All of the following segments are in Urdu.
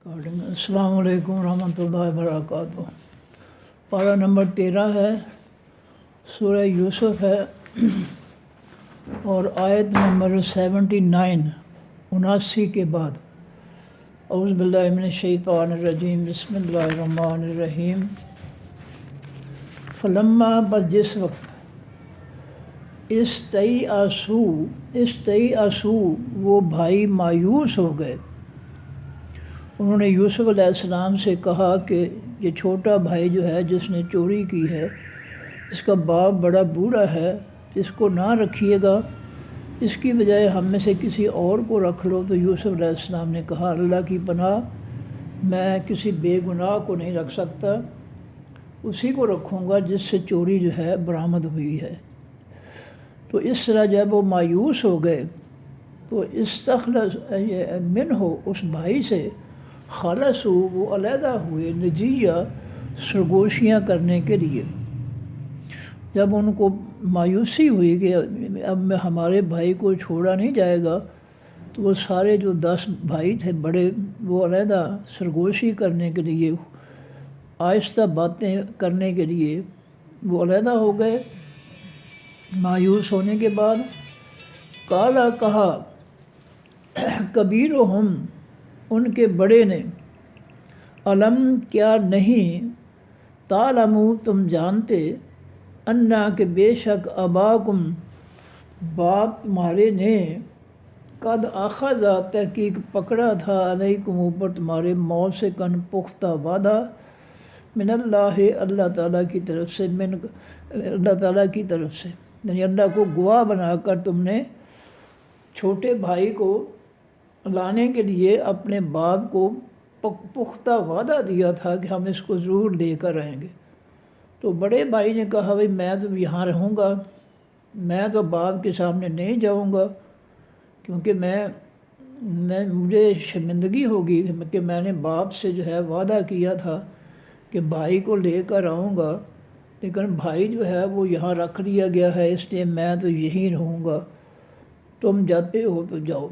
السلام علیکم ورحمۃ اللہ وبرکاتہ۔ پارہ نمبر 13 ہے، سورہ یوسف ہے، اور آیت نمبر 79 کے بعد۔ اعوذ باللہ من الشیطان الرجیم، بسم اللہ الرحمن الرحیم۔ فلما، بس جس وقت، استیئسوا وہ بھائی مایوس ہو گئے، انہوں نے یوسف علیہ السلام سے کہا کہ یہ چھوٹا بھائی جو ہے جس نے چوری کی ہے، اس کا باپ بڑا بوڑھا ہے، اس کو نہ رکھیے گا، اس کی بجائے ہم میں سے کسی اور کو رکھ لو۔ تو یوسف علیہ السلام نے کہا، اللہ کی پناہ، میں کسی بے گناہ کو نہیں رکھ سکتا، اسی کو رکھوں گا جس سے چوری جو ہے برآمد ہوئی ہے۔ تو اس طرح جب وہ مایوس ہو گئے تو استخلص منہ، اس بھائی سے، خالص وہ علیحدہ ہوئے، نجیہ سرگوشیاں کرنے کے لیے۔ جب ان کو مایوسی ہوئی کہ اب ہمارے بھائی کو چھوڑا نہیں جائے گا، تو وہ سارے جو 10 بھائی تھے بڑے، وہ علیحدہ سرگوشی کرنے کے لیے، آہستہ باتیں کرنے کے لیے وہ علیحدہ ہو گئے۔ مایوس ہونے کے بعد کالا، کہا، کبیرہم، ان کے بڑے نے، علم، کیا نہیں، تعلموا، تم جانتے، انا، کہ بے شک، اباکم، باپ تمہارے نے، قد اخذ، تحقیق پکڑا تھا، علیکم، اوپر تمہارے، موثقاً، پختہ وعدہ، من اللہ، اللہ تعالیٰ کی طرف سے، اللہ تعالیٰ کی طرف سے، یعنی اللہ کو گواہ بنا کر تم نے چھوٹے بھائی کو لانے کے لیے اپنے باپ کو پختہ وعدہ دیا تھا کہ ہم اس کو ضرور لے کر آئیں گے۔ تو بڑے بھائی نے کہا، بھائی میں تو یہاں رہوں گا، میں تو باپ کے سامنے نہیں جاؤں گا، کیونکہ مجھے شرمندگی ہوگی کہ میں نے باپ سے جو ہے وعدہ کیا تھا کہ بھائی کو لے کر آؤں گا، لیکن بھائی جو ہے وہ یہاں رکھ لیا گیا ہے، اس لیے میں تو یہیں رہوں گا، تم جاتے ہو تو جاؤ۔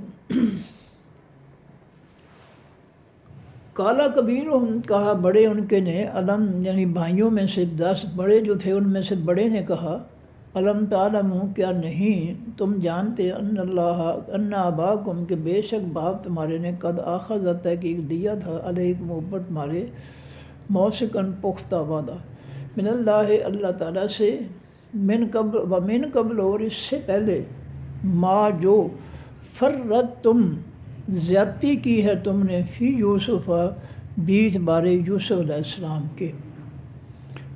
کالا کبیرہم، کہا بڑے ان کے نے، علم، یعنی بھائیوں میں سے 10 بڑے جو تھے ان میں سے بڑے نے کہا، علم تعلموا، کیا نہیں تم جانتے، ان اباکم، کہ بے شک باپ تمہارے نے، قد اخذ، تحقیق دیا تھا، علیکم، اوپر تمہارے، موثقاً، پختہ وعدہ، من اللہ، اللہ تعالیٰ سے، من قبل، اور اس سے پہلے، ما، جو، فرطتم، زیادتی کی ہے تم نے، فی یوسف، بیچ بارے یوسف علیہ السلام کے،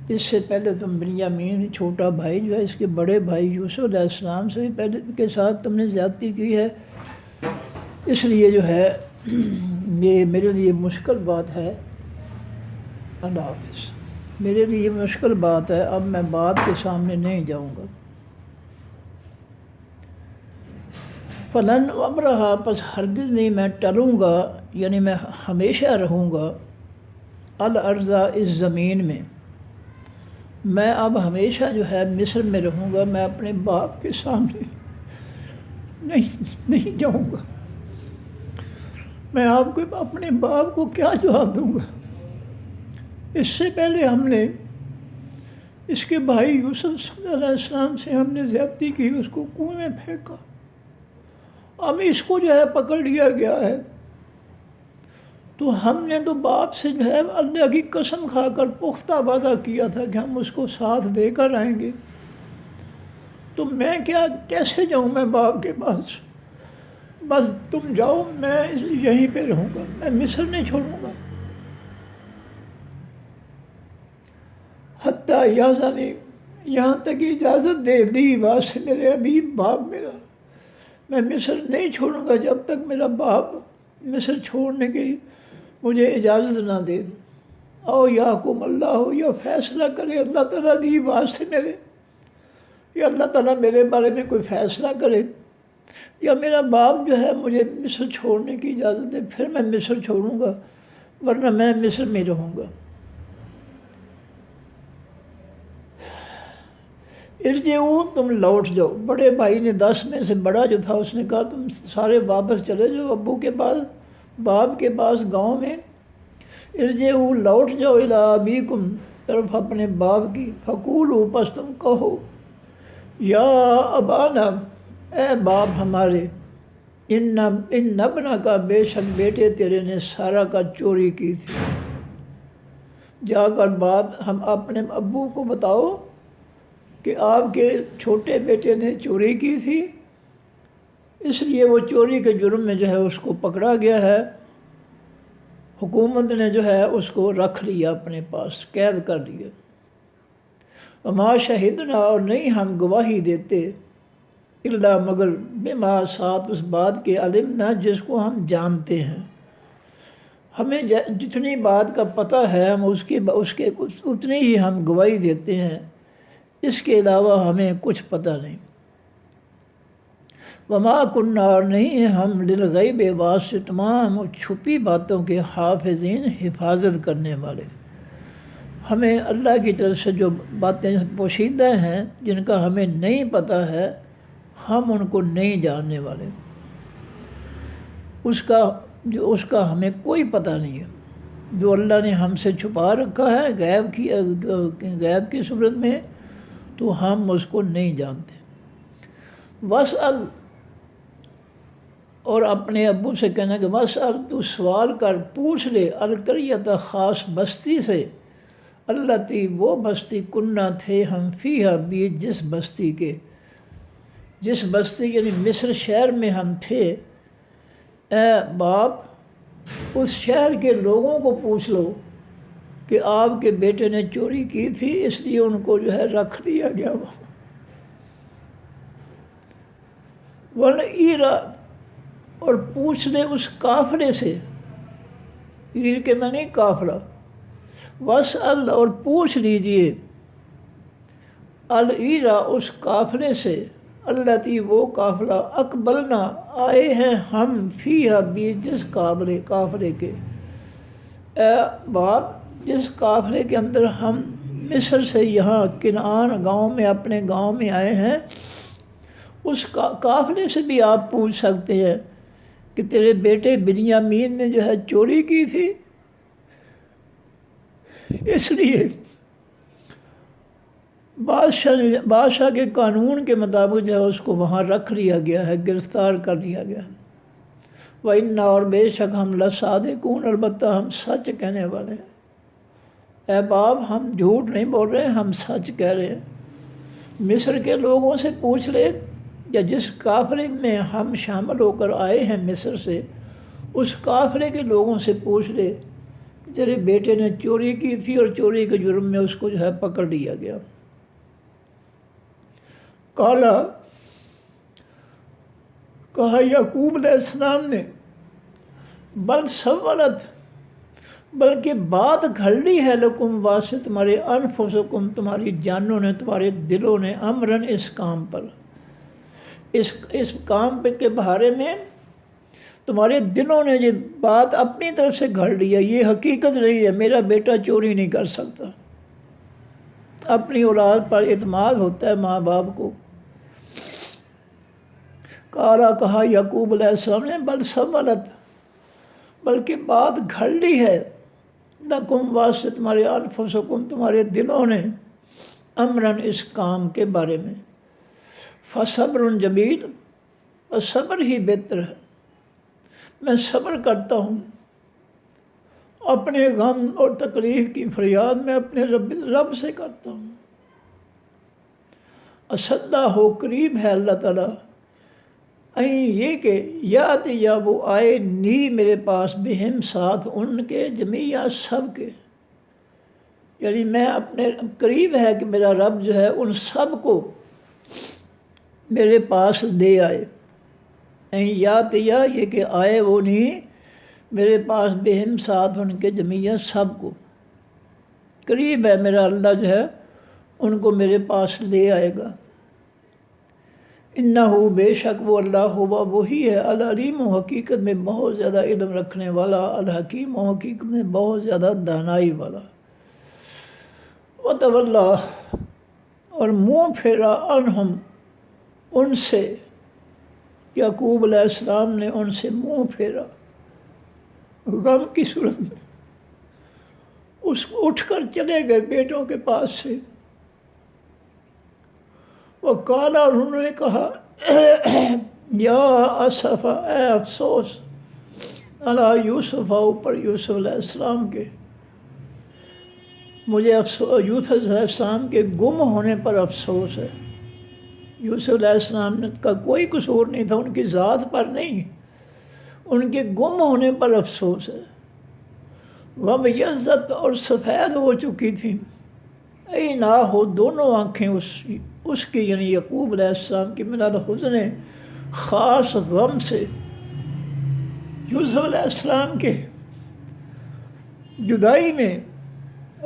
اس سے پہلے تم بنیامین، چھوٹا بھائی جو ہے اس کے بڑے بھائی یوسف علیہ السلام سے پہلے کے ساتھ تم نے زیادتی کی ہے، اس لیے جو ہے یہ میرے لیے مشکل بات ہے، اللہ حافظ، میرے لیے مشکل بات ہے، اب میں باپ کے سامنے نہیں جاؤں گا۔ فلن ابرہا، پس ہرگز نہیں میں ٹلوں گا، یعنی میں ہمیشہ رہوں گا، الارض، اس زمین میں، میں اب ہمیشہ جو ہے مصر میں رہوں گا، میں اپنے باپ کے سامنے نہیں جاؤں گا، میں آپ کو اپنے باپ کو کیا جواب دوں گا۔ اس سے پہلے ہم نے اس کے بھائی یوسف علیہ السلام سے ہم نے زیادتی کی، اس کو کنویں میں پھینکا، اب اس کو جو ہے پکڑ لیا گیا ہے، تو ہم نے تو باپ سے جو ہے اللہ کی قسم کھا کر پختہ وعدہ کیا تھا کہ ہم اس کو ساتھ لے کر آئیں گے، تو میں کیسے جاؤں میں باپ کے پاس، بس تم جاؤ، میں یہیں پہ رہوں گا، میں مصر نہیں چھوڑوں گا، حتیٰ یازنی، یہاں تک اجازت دے دی، واسطے میرے ابھی باپ میرا، میں مصر نہیں چھوڑوں گا جب تک میرا باپ مصر چھوڑنے کی مجھے اجازت نہ دے، او یحکم اللہ، یا فیصلہ کرے اللہ تعالیٰ دی واسطے میرے، یا اللہ تعالیٰ میرے بارے میں کوئی فیصلہ کرے، یا میرا باپ جو ہے مجھے مصر چھوڑنے کی اجازت دے، پھر میں مصر چھوڑوں گا، ورنہ میں مصر میں رہوں گا۔ ارجعوا، تم لوٹ جاؤ، بڑے بھائی نے 10 میں سے بڑا جو تھا اس نے کہا تم سارے واپس چلے جاؤ ابو کے پاس، باپ کے پاس، گاؤں میں، ارجعوا لوٹ جاؤ الی ابیکم طرف اپنے باپ کی، فقولوا پس تم کہو یا ابانا اے باپ ہمارے، ان ابنا کا بے شک بیٹے تیرے نے سارا کا چوری کی تھی۔ جا کر بات ہم اپنے ابو کو بتاؤ کہ آپ کے چھوٹے بیٹے نے چوری کی تھی، اس لیے وہ چوری کے جرم میں جو ہے اس کو پکڑا گیا ہے، حکومت نے جو ہے اس کو رکھ لیا اپنے پاس، قید کر لیا۔ وما شہدنا اور نہیں ہم گواہی دیتے، الا مگر بما ساتھ اس بات کے علمنا جس کو ہم جانتے ہیں، ہمیں جتنی بات کا پتہ ہے ہم اس کے اتنی ہی ہم گواہی دیتے ہیں، اس کے علاوہ ہمیں کچھ پتہ نہیں۔ وما کننا اور نہیں ہیں ہم للغیب واسطے تمام چھپی باتوں کے حافظین حفاظت کرنے والے، ہمیں اللہ کی طرف سے جو باتیں پوشیدہ ہیں جن کا ہمیں نہیں پتہ ہے، ہم ان کو نہیں جاننے والے، اس کا ہمیں کوئی پتہ نہیں ہے، جو اللہ نے ہم سے چھپا رکھا ہے غیب کی صورت میں، تو ہم اس کو نہیں جانتے۔ وَاسْأَلْ اور اپنے ابو سے کہنا کہ وَاسْأَلْ تو سوال کر پوچھ لے القریۃ خاص بستی سے، التی وہ بستی کننا تھے ہم فیہا بھی جس بستی یعنی مصر شہر میں ہم تھے، اے باپ اس شہر کے لوگوں کو پوچھ لو کہ آپ کے بیٹے نے چوری کی تھی، اس لیے ان کو جو ہے رکھ دیا گیا۔ وَالْعِیرَ اور پوچھ لے اس قافلے سے، عیر کے معنی قافلہ، وَاسْأَلْ اور پوچھ لیجئے العیرہ اس قافلے سے، التی وہ قافلہ اقبلنا آئے ہیں ہم فیہا بھی جس قافلے کے، اے باپ جس قافلے کے اندر ہم مصر سے یہاں کنعان گاؤں میں اپنے گاؤں میں آئے ہیں، اس قافلے سے بھی آپ پوچھ سکتے ہیں کہ تیرے بیٹے بنیامین نے جو ہے چوری کی تھی، اس لیے بادشاہ کے قانون کے مطابق جو ہے اس کو وہاں رکھ لیا گیا ہے، گرفتار کر لیا گیا ہے۔ وَإِنَّا اور بے شک ہم لَصَادِقُونَ البتہ ہم سچ کہنے والے ہیں، اے باپ ہم جھوٹ نہیں بول رہے، ہم سچ کہہ رہے ہیں۔ مصر کے لوگوں سے پوچھ لے یا جس قافلے میں ہم شامل ہو کر آئے ہیں مصر سے، اس قافلے کے لوگوں سے پوچھ لے تیرے بیٹے نے چوری کی تھی اور چوری کے جرم میں اس کو جو ہے پکڑ لیا گیا۔ کہا یعقوب علیہ السلام نے بل سولت بلکہ بات گھڑی ہے لکم واسطے تمہارے انفسکم تمہاری جانوں نے، تمہارے دلوں نے، امرن اس کام پر، اس کام پہ کے بارے میں تمہارے دلوں نے یہ بات اپنی طرف سے گھڑ لیا، یہ حقیقت نہیں ہے، میرا بیٹا چوری نہیں کر سکتا۔ اپنی اولاد پر اعتماد ہوتا ہے ماں باپ کو۔ کہا یعقوب علیہ السلام نے بل سولت بلکہ بات گھڑ لی ہے لکم واسطے تمہارے انفسکم تمہارے دلوں نے، امرن اس کام کے بارے میں، فصبر جمیل اور صبر ہی بہتر ہے، میں صبر کرتا ہوں، اپنے غم اور تکلیف کی فریاد میں اپنے رب سے کرتا ہوں۔ اسدہ ہو قریب ہے اللہ تعالیٰ، یہ کہ یاد یا وہ آئے نی میرے پاس بہم ساتھ ان کے جمیعہ سب کے، یعنی میں اپنے قریب ہے کہ میرا رب جو ہے ان سب کو میرے پاس لے آئے، یاد یا یہ کہ آئے وہ نہیں میرے پاس بہم ساتھ ان کے جمیعہ سب کو، قریب ہے میرا اللہ جو ہے ان کو میرے پاس لے آئے گا۔ انہو بے شک وہ اللہ ہوا وہی ہے العلیم و حقیقت میں بہت زیادہ علم رکھنے والا، الحکیم و حقیقت میں بہت زیادہ دانائی والا۔ وتولی اور منہ پھیرا عنہم ان سے، یعقوب علیہ السلام نے ان سے منہ پھیرا غم کی صورت میں، اٹھ کر چلے گئے بیٹوں کے پاس سے. وہ کالا، انہوں نے کہا یا اسف، اے افسوس، علی یوسف، اوپر یوسف علیہ السلام کے، مجھے یوسف علیہ السلام کے گم ہونے پر افسوس ہے. یوسف علیہ السلام کا کوئی قصور نہیں تھا، ان کی ذات پر نہیں، ان کے گم ہونے پر افسوس ہے. وَبَيَضَّتْ، اور سفید ہو چکی تھیں، عَيْنَاهُ، دونوں آنکھیں اس کی، یعنی یعقوب علیہ السلام کی، من الحزن، خاص غم سے. یوسف علیہ السلام کے جدائی میں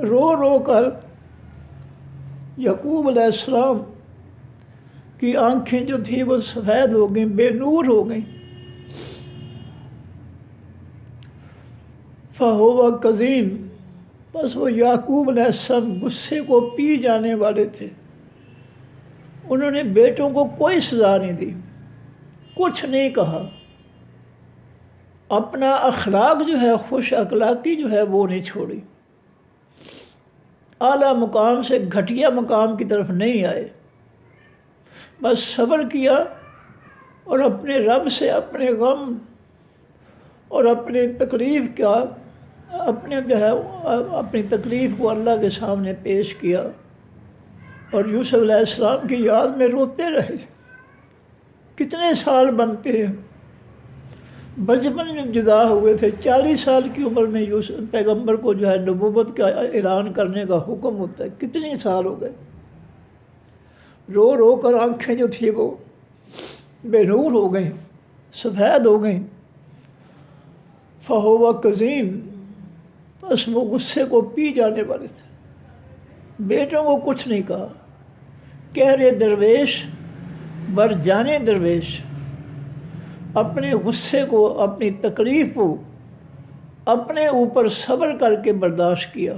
رو رو کر یعقوب علیہ السلام کی آنکھیں جو تھیں وہ سفید ہو گئیں، بے نور ہو گئیں. فَهُوَ کظیم، بس وہ یعقوب علیہ السلام غصے کو پی جانے والے تھے. انہوں نے بیٹوں کو کوئی سزا نہیں دی، کچھ نہیں کہا. اپنا اخلاق جو ہے، خوش اخلاقی جو ہے، وہ نہیں چھوڑی. اعلیٰ مقام سے گھٹیا مقام کی طرف نہیں آئے، بس صبر کیا اور اپنے رب سے اپنے غم اور اپنی تکلیف کا، اپنی تکلیف کو اللہ کے سامنے پیش کیا، اور یوسف علیہ السلام کی یاد میں روتے رہے. کتنے سال بنتے ہیں، بچپن میں جدا ہوئے تھے، 40 سال کی عمر میں یوسف پیغمبر کو جو ہے نبوت کا اعلان کرنے کا حکم ہوتا ہے. کتنے سال ہو گئے، رو رو کر آنکھیں جو تھی وہ بے نور ہو گئیں، سفید ہو گئیں. فَهُوَ کظیم، بس وہ غصے کو پی جانے والے تھے. بیٹوں کو کچھ نہیں کہا. کہرے درویش بر جانے درویش، اپنے غصے کو، اپنی تکلیف کو اپنے اوپر صبر کر کے برداشت کیا.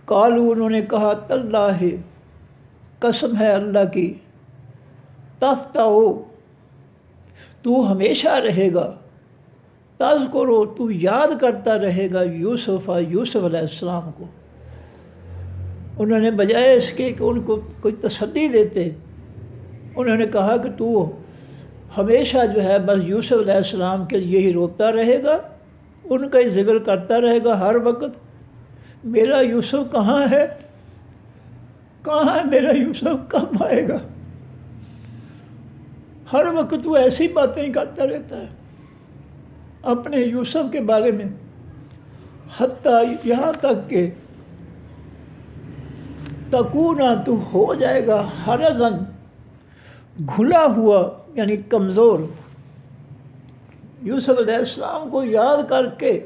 قالو، انہوں نے کہا، تاللہ، قسم ہے اللہ کی، تفتأ، تو ہمیشہ رہے گا، تذکرو، تو یاد کرتا رہے گا، یوسف علیہ السلام کو. انہوں نے بجائے اس کے کہ ان کو کوئی تسلی دیتے، انہوں نے کہا کہ تو ہمیشہ جو ہے بس یوسف علیہ السلام کے لیے ہی روتا رہے گا، ان کا ہی ذکر کرتا رہے گا ہر وقت. میرا یوسف کہاں ہے، کہاں ہے میرا یوسف، کب آئے گا. ہر وقت وہ ایسی باتیں کرتا رہتا ہے اپنے یوسف کے بارے میں، حتیٰ یہاں تک کہ تکونا، تو ہو جائے گا، حرزن، گھلا ہوا، یعنی کمزور. یوسف علیہ السلام کو یاد کر کے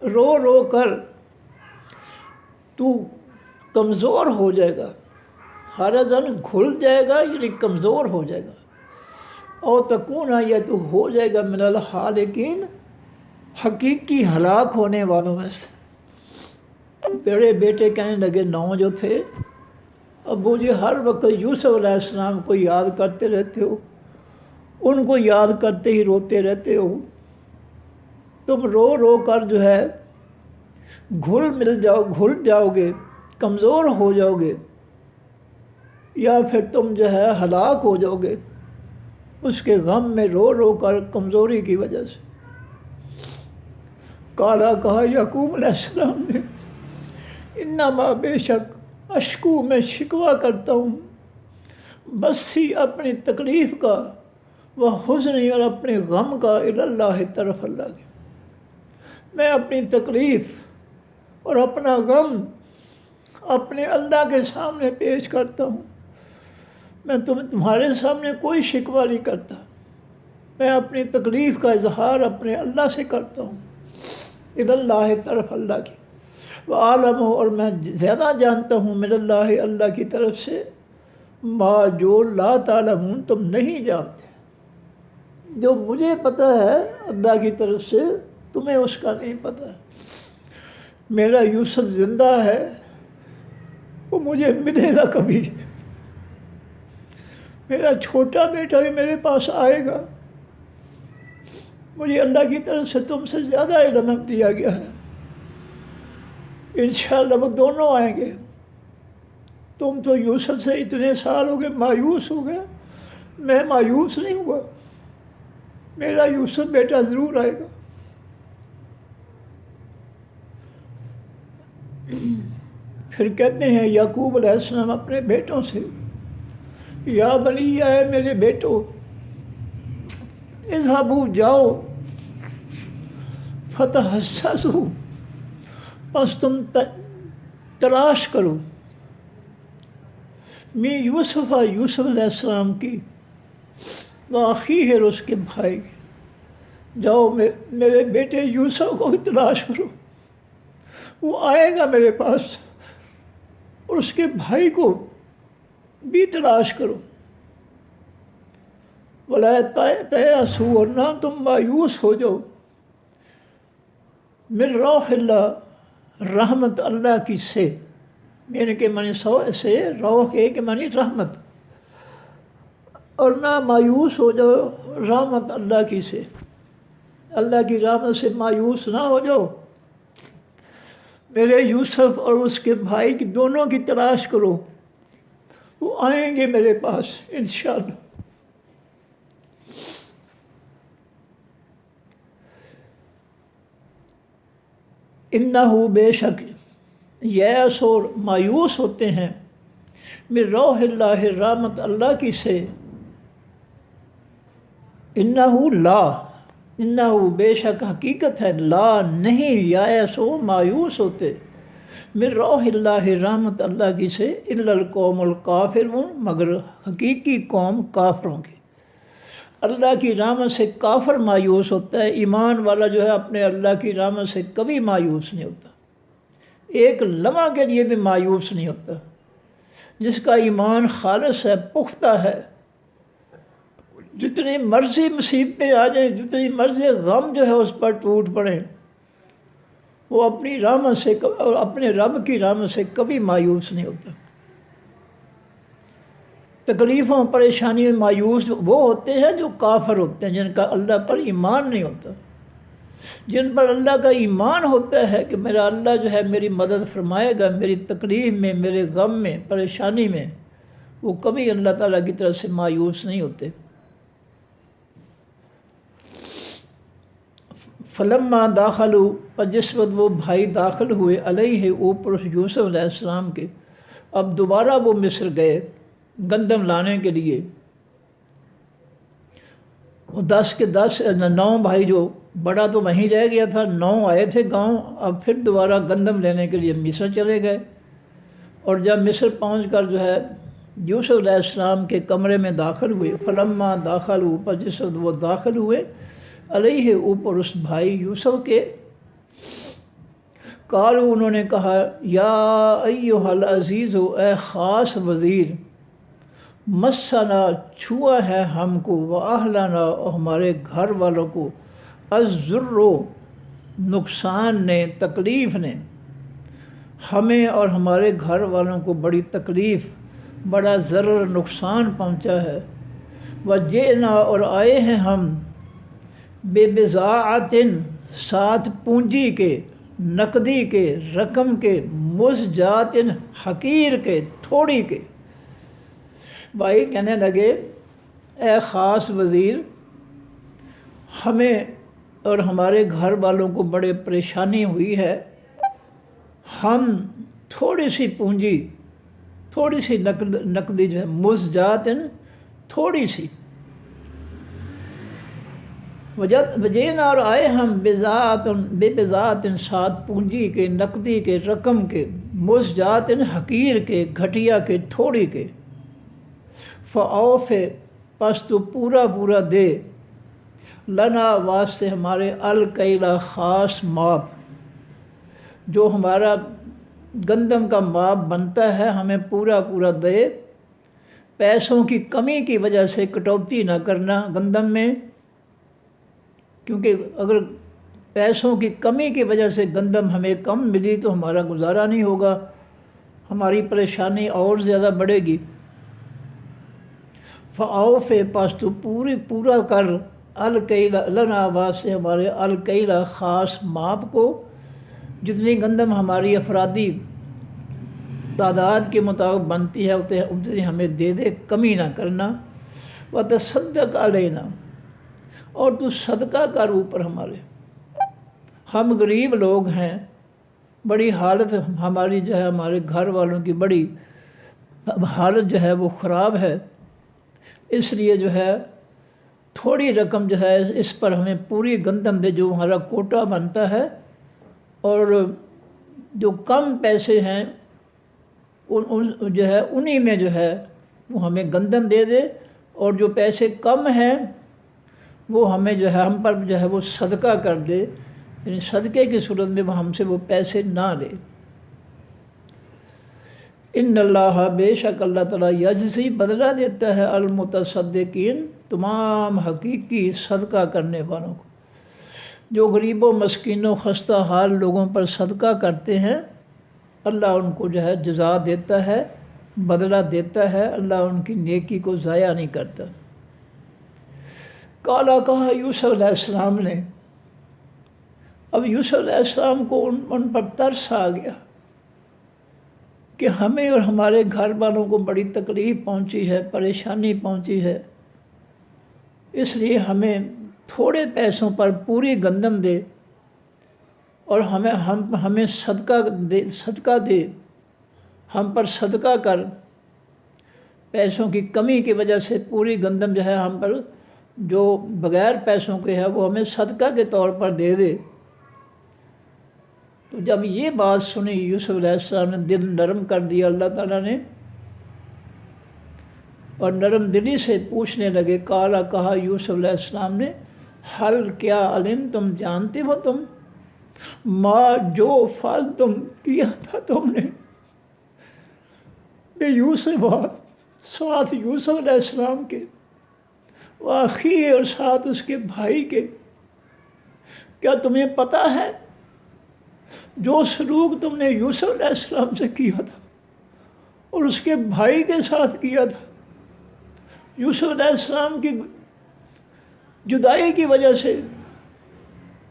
رو رو کر تو کمزور ہو جائے گا. حرزن، گھل جائے گا، یعنی کمزور ہو جائے گا. اور تکونا، یا تو ہو جائے گا، من الحالکین، حقیقی ہلاک ہونے والوں میں سے. بڑے بیٹے کہنے لگے، 9 جو تھے، ابو جی ہر وقت یوسف علیہ السلام کو یاد کرتے رہتے ہو، ان کو یاد کرتے ہی روتے رہتے ہو. تم رو رو کر جو ہے گھل جاؤ گے، کمزور ہو جاؤ گے، یا پھر تم جو ہے ہلاک ہو جاؤ گے اس کے غم میں، رو رو کر کمزوری کی وجہ سے. کالا، کہا یعقوب علیہ السلام نے، انما، بے شک، اشکو، میں شکوہ کرتا ہوں، بسی، اپنی تکلیف کا، وہ حزنی، اور اپنے غم کا، اللہ، طرف اللہ کے. میں اپنی تکلیف اور اپنا غم اپنے اللہ کے سامنے پیش کرتا ہوں. میں تمہارے سامنے کوئی شکوہ نہیں کرتا، میں اپنی تکلیف کا اظہار اپنے اللہ سے کرتا ہوں، اللہ، طرف اللہ کی. وعالم، اور میں زیادہ جانتا ہوں، من اللہ، اللہ کی طرف سے، ما، جو، لا تعلمون، تم نہیں جانتے. جو مجھے پتہ ہے اللہ کی طرف سے، تمہیں اس کا نہیں پتہ. میرا یوسف زندہ ہے، وہ مجھے ملے گا کبھی. میرا چھوٹا بیٹا بھی میرے پاس آئے گا. مجھے اللہ کی طرف سے تم سے زیادہ علم دیا گیا ہے. انشاءاللہ وہ دونوں آئیں گے۔ تم تو یوسف سے اتنے سال ہو گئے مایوس ہو گئے، میں مایوس نہیں ہوا، میرا یوسف بیٹا ضرور آئے گا۔ پھر کہتے ہیں یعقوب علیہ السلام اپنے بیٹوں سے، یا بنی، اے میرے بیٹو، اذهبوا جاؤ، فتحسسوا، پس تم تلاش کرو، میں یوسف علیہ السلام کی، واخیہ، اور اس کے بھائی، جاؤ میرے بیٹے یوسف کو بھی تلاش کرو، وہ آئے گا میرے پاس، اور اس کے بھائی کو بھی تلاش کرو، ولا تیأسوا، اور نہ تم مایوس ہو جاؤ، من روح اللہ، رحمت اللہ کی سے، یعنی کہ معنی سے روح کے معنی رحمت، اور نہ مایوس ہو جاؤ رحمت اللہ کی سے، اللہ کی رحمت سے مایوس نہ ہو جاؤ، میرے یوسف اور اس کے بھائی کی دونوں کی تلاش کرو، وہ آئیں گے میرے پاس انشاءاللہ۔ انہو، بے شک، یأس، اور مایوس ہوتے ہیں، من روح اللہ، رحمت اللہ کی سے، انہو لا، انہو بے شک حقیقت ہے، لا نہیں، یأس مایوس ہوتے، من روح اللہ، رحمت اللہ کی سے، الا القوم الکافرون، مگر حقیقی قوم کافروں کی۔ اللہ کی رحمت سے کافر مایوس ہوتا ہے، ایمان والا جو ہے اپنے اللہ کی رحمت سے کبھی مایوس نہیں ہوتا، ایک لمحہ کے لیے بھی مایوس نہیں ہوتا۔ جس کا ایمان خالص ہے، پختہ ہے، جتنی مرضی مصیبتیں آ جائیں، جتنی مرضی غم جو ہے اس پر ٹوٹ پڑیں، وہ اپنی رحمت سے اور اپنے رب کی رحمت سے کبھی مایوس نہیں ہوتا۔ تکلیفوں پریشانیوں میں مایوس وہ ہوتے ہیں جو کافر ہوتے ہیں، جن کا اللہ پر ایمان نہیں ہوتا۔ جن پر اللہ کا ایمان ہوتا ہے کہ میرا اللہ جو ہے میری مدد فرمائے گا، میری تکلیف میں، میرے غم میں، پریشانی میں، وہ کبھی اللہ تعالیٰ کی طرف سے مایوس نہیں ہوتے۔ فلما داخلوا، پر جس وقت وہ بھائی داخل ہوئے، علیہ، اوپر اس یوسف علیہ السلام کے، اب دوبارہ وہ مصر گئے گندم لانے کے لیے۔ وہ 10 کے 10 9 بھائی، جو بڑا تو وہیں رہ گیا تھا، 9 آئے تھے گاؤں، اب پھر دوبارہ گندم لینے کے لیے مصر چلے گئے۔ اور جب مصر پہنچ کر جو ہے یوسف علیہ السلام کے کمرے میں داخل ہوئے، فلما داخلوا، پر جس وقت وہ داخل ہوئے، علیہ، اوپر اس بھائی یوسف کے، قالوا، انہوں نے کہا، یا ایھا العزیز، اے خاص وزیر، مسنا، چھوا ہے ہم کو، واہلنا، اور ہمارے گھر والوں کو، الضر، نقصان نے، تکلیف نے، ہمیں اور ہمارے گھر والوں کو بڑی تکلیف، بڑا ضرر، نقصان پہنچا ہے، وجئنا، اور آئے ہیں ہم، ببضاعۃ، ساتھ پونجی کے، نقدی کے، رقم کے، مزجات، حقیر کے، تھوڑی کے۔ بھائی کہنے لگے، اے خاص وزیر، ہمیں اور ہمارے گھر والوں کو بڑے پریشانی ہوئی ہے، ہم تھوڑی سی پونجی، تھوڑی سی نقدی جو ہے، مزجات، تھوڑی سی، وجینا، اور آئے ہم، ببضاعۃ، ساتھ پونجی کے، نقدی کے، رقم کے، مزجات، حقیر کے، گھٹیا کے، تھوڑی کے، فاوف، پس تو پورا پورا دے، لنا، واسطے ہمارے، الکیلا، خاص ماپ، جو ہمارا گندم کا ماپ بنتا ہے ہمیں پورا پورا دے، پیسوں کی کمی کی وجہ سے کٹوتی نہ کرنا گندم میں، کیونکہ اگر پیسوں کی کمی کی وجہ سے گندم ہمیں کم ملی تو ہمارا گزارا نہیں ہوگا، ہماری پریشانی اور زیادہ بڑھے گی۔ فاوف، پس تو پورا کر، الکیلا، لنا، واسطے ہمارے، الکیلا، خاص ماپ کو، جتنی گندم ہماری افرادی تعداد کے مطابق بنتی ہے اتنی ہمیں دے دے، کمی نہ کرنا۔ وتصدق علینا، اور تو صدقہ کر اوپر ہمارے، ہم غریب لوگ ہیں، بڑی حالت ہماری جو ہے، ہمارے گھر والوں کی بڑی حالت جو ہے وہ خراب ہے، اس لیے جو ہے تھوڑی رقم جو ہے اس پر ہمیں پوری گندم دے، جو ہمارا کوٹا بنتا ہے، اور جو کم پیسے ہیں جو ہے انہی میں جو ہے وہ ہمیں گندم دے دے، اور جو پیسے کم ہیں وہ ہمیں جو ہے ہم پر جو ہے وہ صدقہ کر دے، یعنی صدقے کی صورت میں وہ ہم سے وہ پیسے نہ لے۔ ان اللہ، بے شک اللہ تعالیٰ، یجزی، بدلہ دیتا ہے، المتصدقین، تمام حقیقی صدقہ کرنے والوں کو۔ جو غریب و مسکین و خستہ حال لوگوں پر صدقہ کرتے ہیں، اللہ ان کو جو ہے جزا دیتا ہے، بدلہ دیتا ہے، اللہ ان کی نیکی کو ضائع نہیں کرتا۔ کہا یوسف علیہ السلام نے، اب یوسف علیہ السلام کو ان پر ترس آ گیا کہ ہمیں اور ہمارے گھر والوں کو بڑی تکلیف پہنچی ہے، پریشانی پہنچی ہے، اس لیے ہمیں تھوڑے پیسوں پر پوری گندم دے، اور ہمیں صدقہ دے، ہم پر صدقہ کر، پیسوں کی کمی کی وجہ سے پوری گندم جو ہے ہم پر، جو بغیر پیسوں کے ہے وہ ہمیں صدقہ کے طور پر دے دے۔ تو جب یہ بات سنی یوسف علیہ السلام نے، دل نرم کر دیا اللہ تعالیٰ نے، اور نرم دلی سے پوچھنے لگے۔ کہا یوسف علیہ السلام نے، حل، کیا، علم، تم جانتے ہو، تم جو فعل تم کیا تھا تم نے بے یوسف، ساتھ یوسف علیہ السلام کے، واخی، اور ساتھ اس کے بھائی کے، کیا تمہیں پتہ ہے جو سلوک تم نے یوسف علیہ السلام سے کیا تھا اور اس کے بھائی کے ساتھ کیا تھا؟ یوسف علیہ السلام کی جدائی کی وجہ سے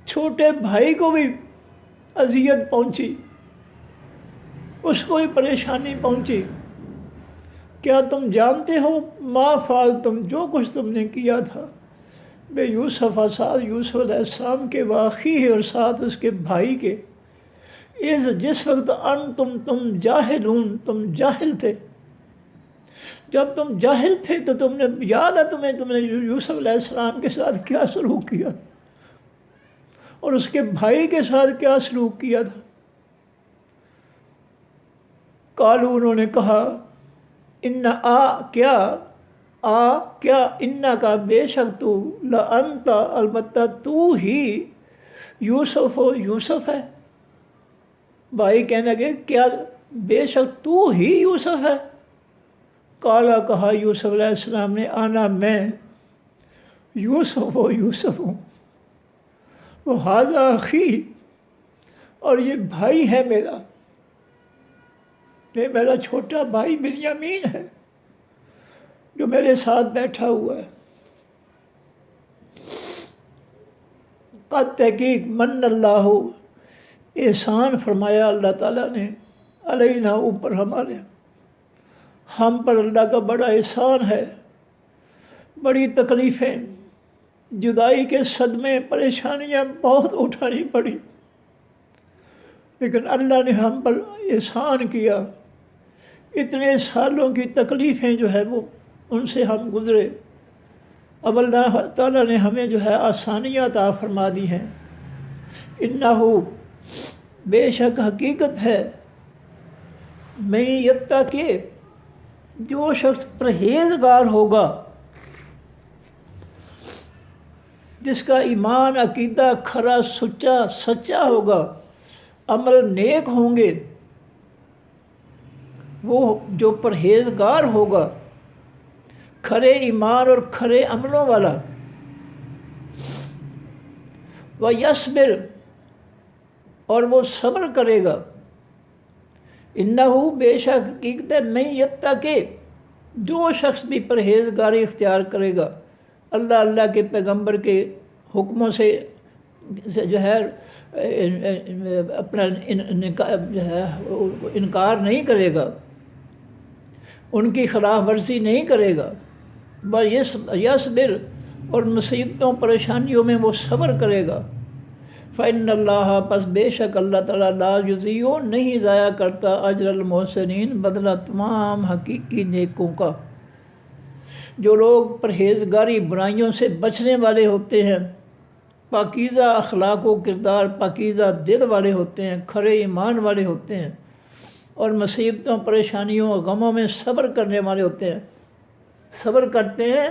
چھوٹے بھائی کو بھی اذیت پہنچی، اس کو بھی پریشانی پہنچی۔ کیا تم جانتے ہو ما فعلتم، جو کچھ تم نے کیا تھا بے یوسف، ساتھ یوسف علیہ السلام کے، واخی، اور ساتھ اس کے بھائی کے، جس وقت تم جاہلون، تم جاہل تھے، جب تم جاہل تھے تو تم نے، یاد ہے تم نے یوسف علیہ السلام کے ساتھ کیا سلوک کیا اور اس کے بھائی کے ساتھ کیا سلوک کیا تھا؟ قالو، انہوں نے کہا، کیا انا کا، بے شک تو، لانت، البتہ تو ہی، یوسف ہے۔ بھائی کہنے لگے، کیا بے شک تو ہی یوسف ہے؟ کہا یوسف علیہ السلام نے، آنا، میں، یوسف ہوں، وہ ھذا اخی، اور یہ بھائی ہے میرا، یہ میرا چھوٹا بھائی بنیامین ہے جو میرے ساتھ بیٹھا ہوا ہے۔ قد، تحقیق، من اللہ، احسان فرمایا اللہ تعالیٰ نے، علینا، اوپر ہمارے، ہم پر اللہ کا بڑا احسان ہے۔ بڑی تکلیفیں، جدائی کے صدمے، پریشانیاں بہت اٹھانی پڑی، لیکن اللہ نے ہم پر احسان کیا۔ اتنے سالوں کی تکلیفیں جو ہے وہ ان سے ہم گزرے، اب اللہ تعالیٰ نے ہمیں جو ہے آسانیاں عطا فرما دی ہیں۔ انہو، بے شک حقیقت ہے، میں یتقی، جو شخص پرہیزگار ہوگا، جس کا ایمان، عقیدہ کھرا، سچا ہوگا، عمل نیک ہوں گے، وہ جو پرہیزگار ہوگا، کھرے ایمان اور کھرے عملوں والا، وَيَصْبِرْ، اور وہ صبر کرے گا، انہو، بے شک حقیقت ہے، میں یتقی، جو شخص بھی پرہیزگاری اختیار کرے گا، اللہ کے پیغمبر کے حکموں سے جو ہے اپنا جو ہے انکار نہیں کرے گا، ان کی خلاف ورزی نہیں کرے گا، بس یصبر، اور مصیبتوں پریشانیوں میں وہ صبر کرے گا، فإن اللہ، پس بے شک اللہ تعالیٰ، لا یضیع، نہیں ضائع کرتا، اجر المحسنین، بدلہ تمام حقیقی نیکوں کا۔ جو لوگ پرہیزگاری، برائیوں سے بچنے والے ہوتے ہیں، پاکیزہ اخلاق و کردار، پاکیزہ دل والے ہوتے ہیں، کھرے ایمان والے ہوتے ہیں، اور مصیبتوں، پریشانیوں اور غموں میں صبر کرنے والے ہوتے ہیں، صبر کرتے ہیں،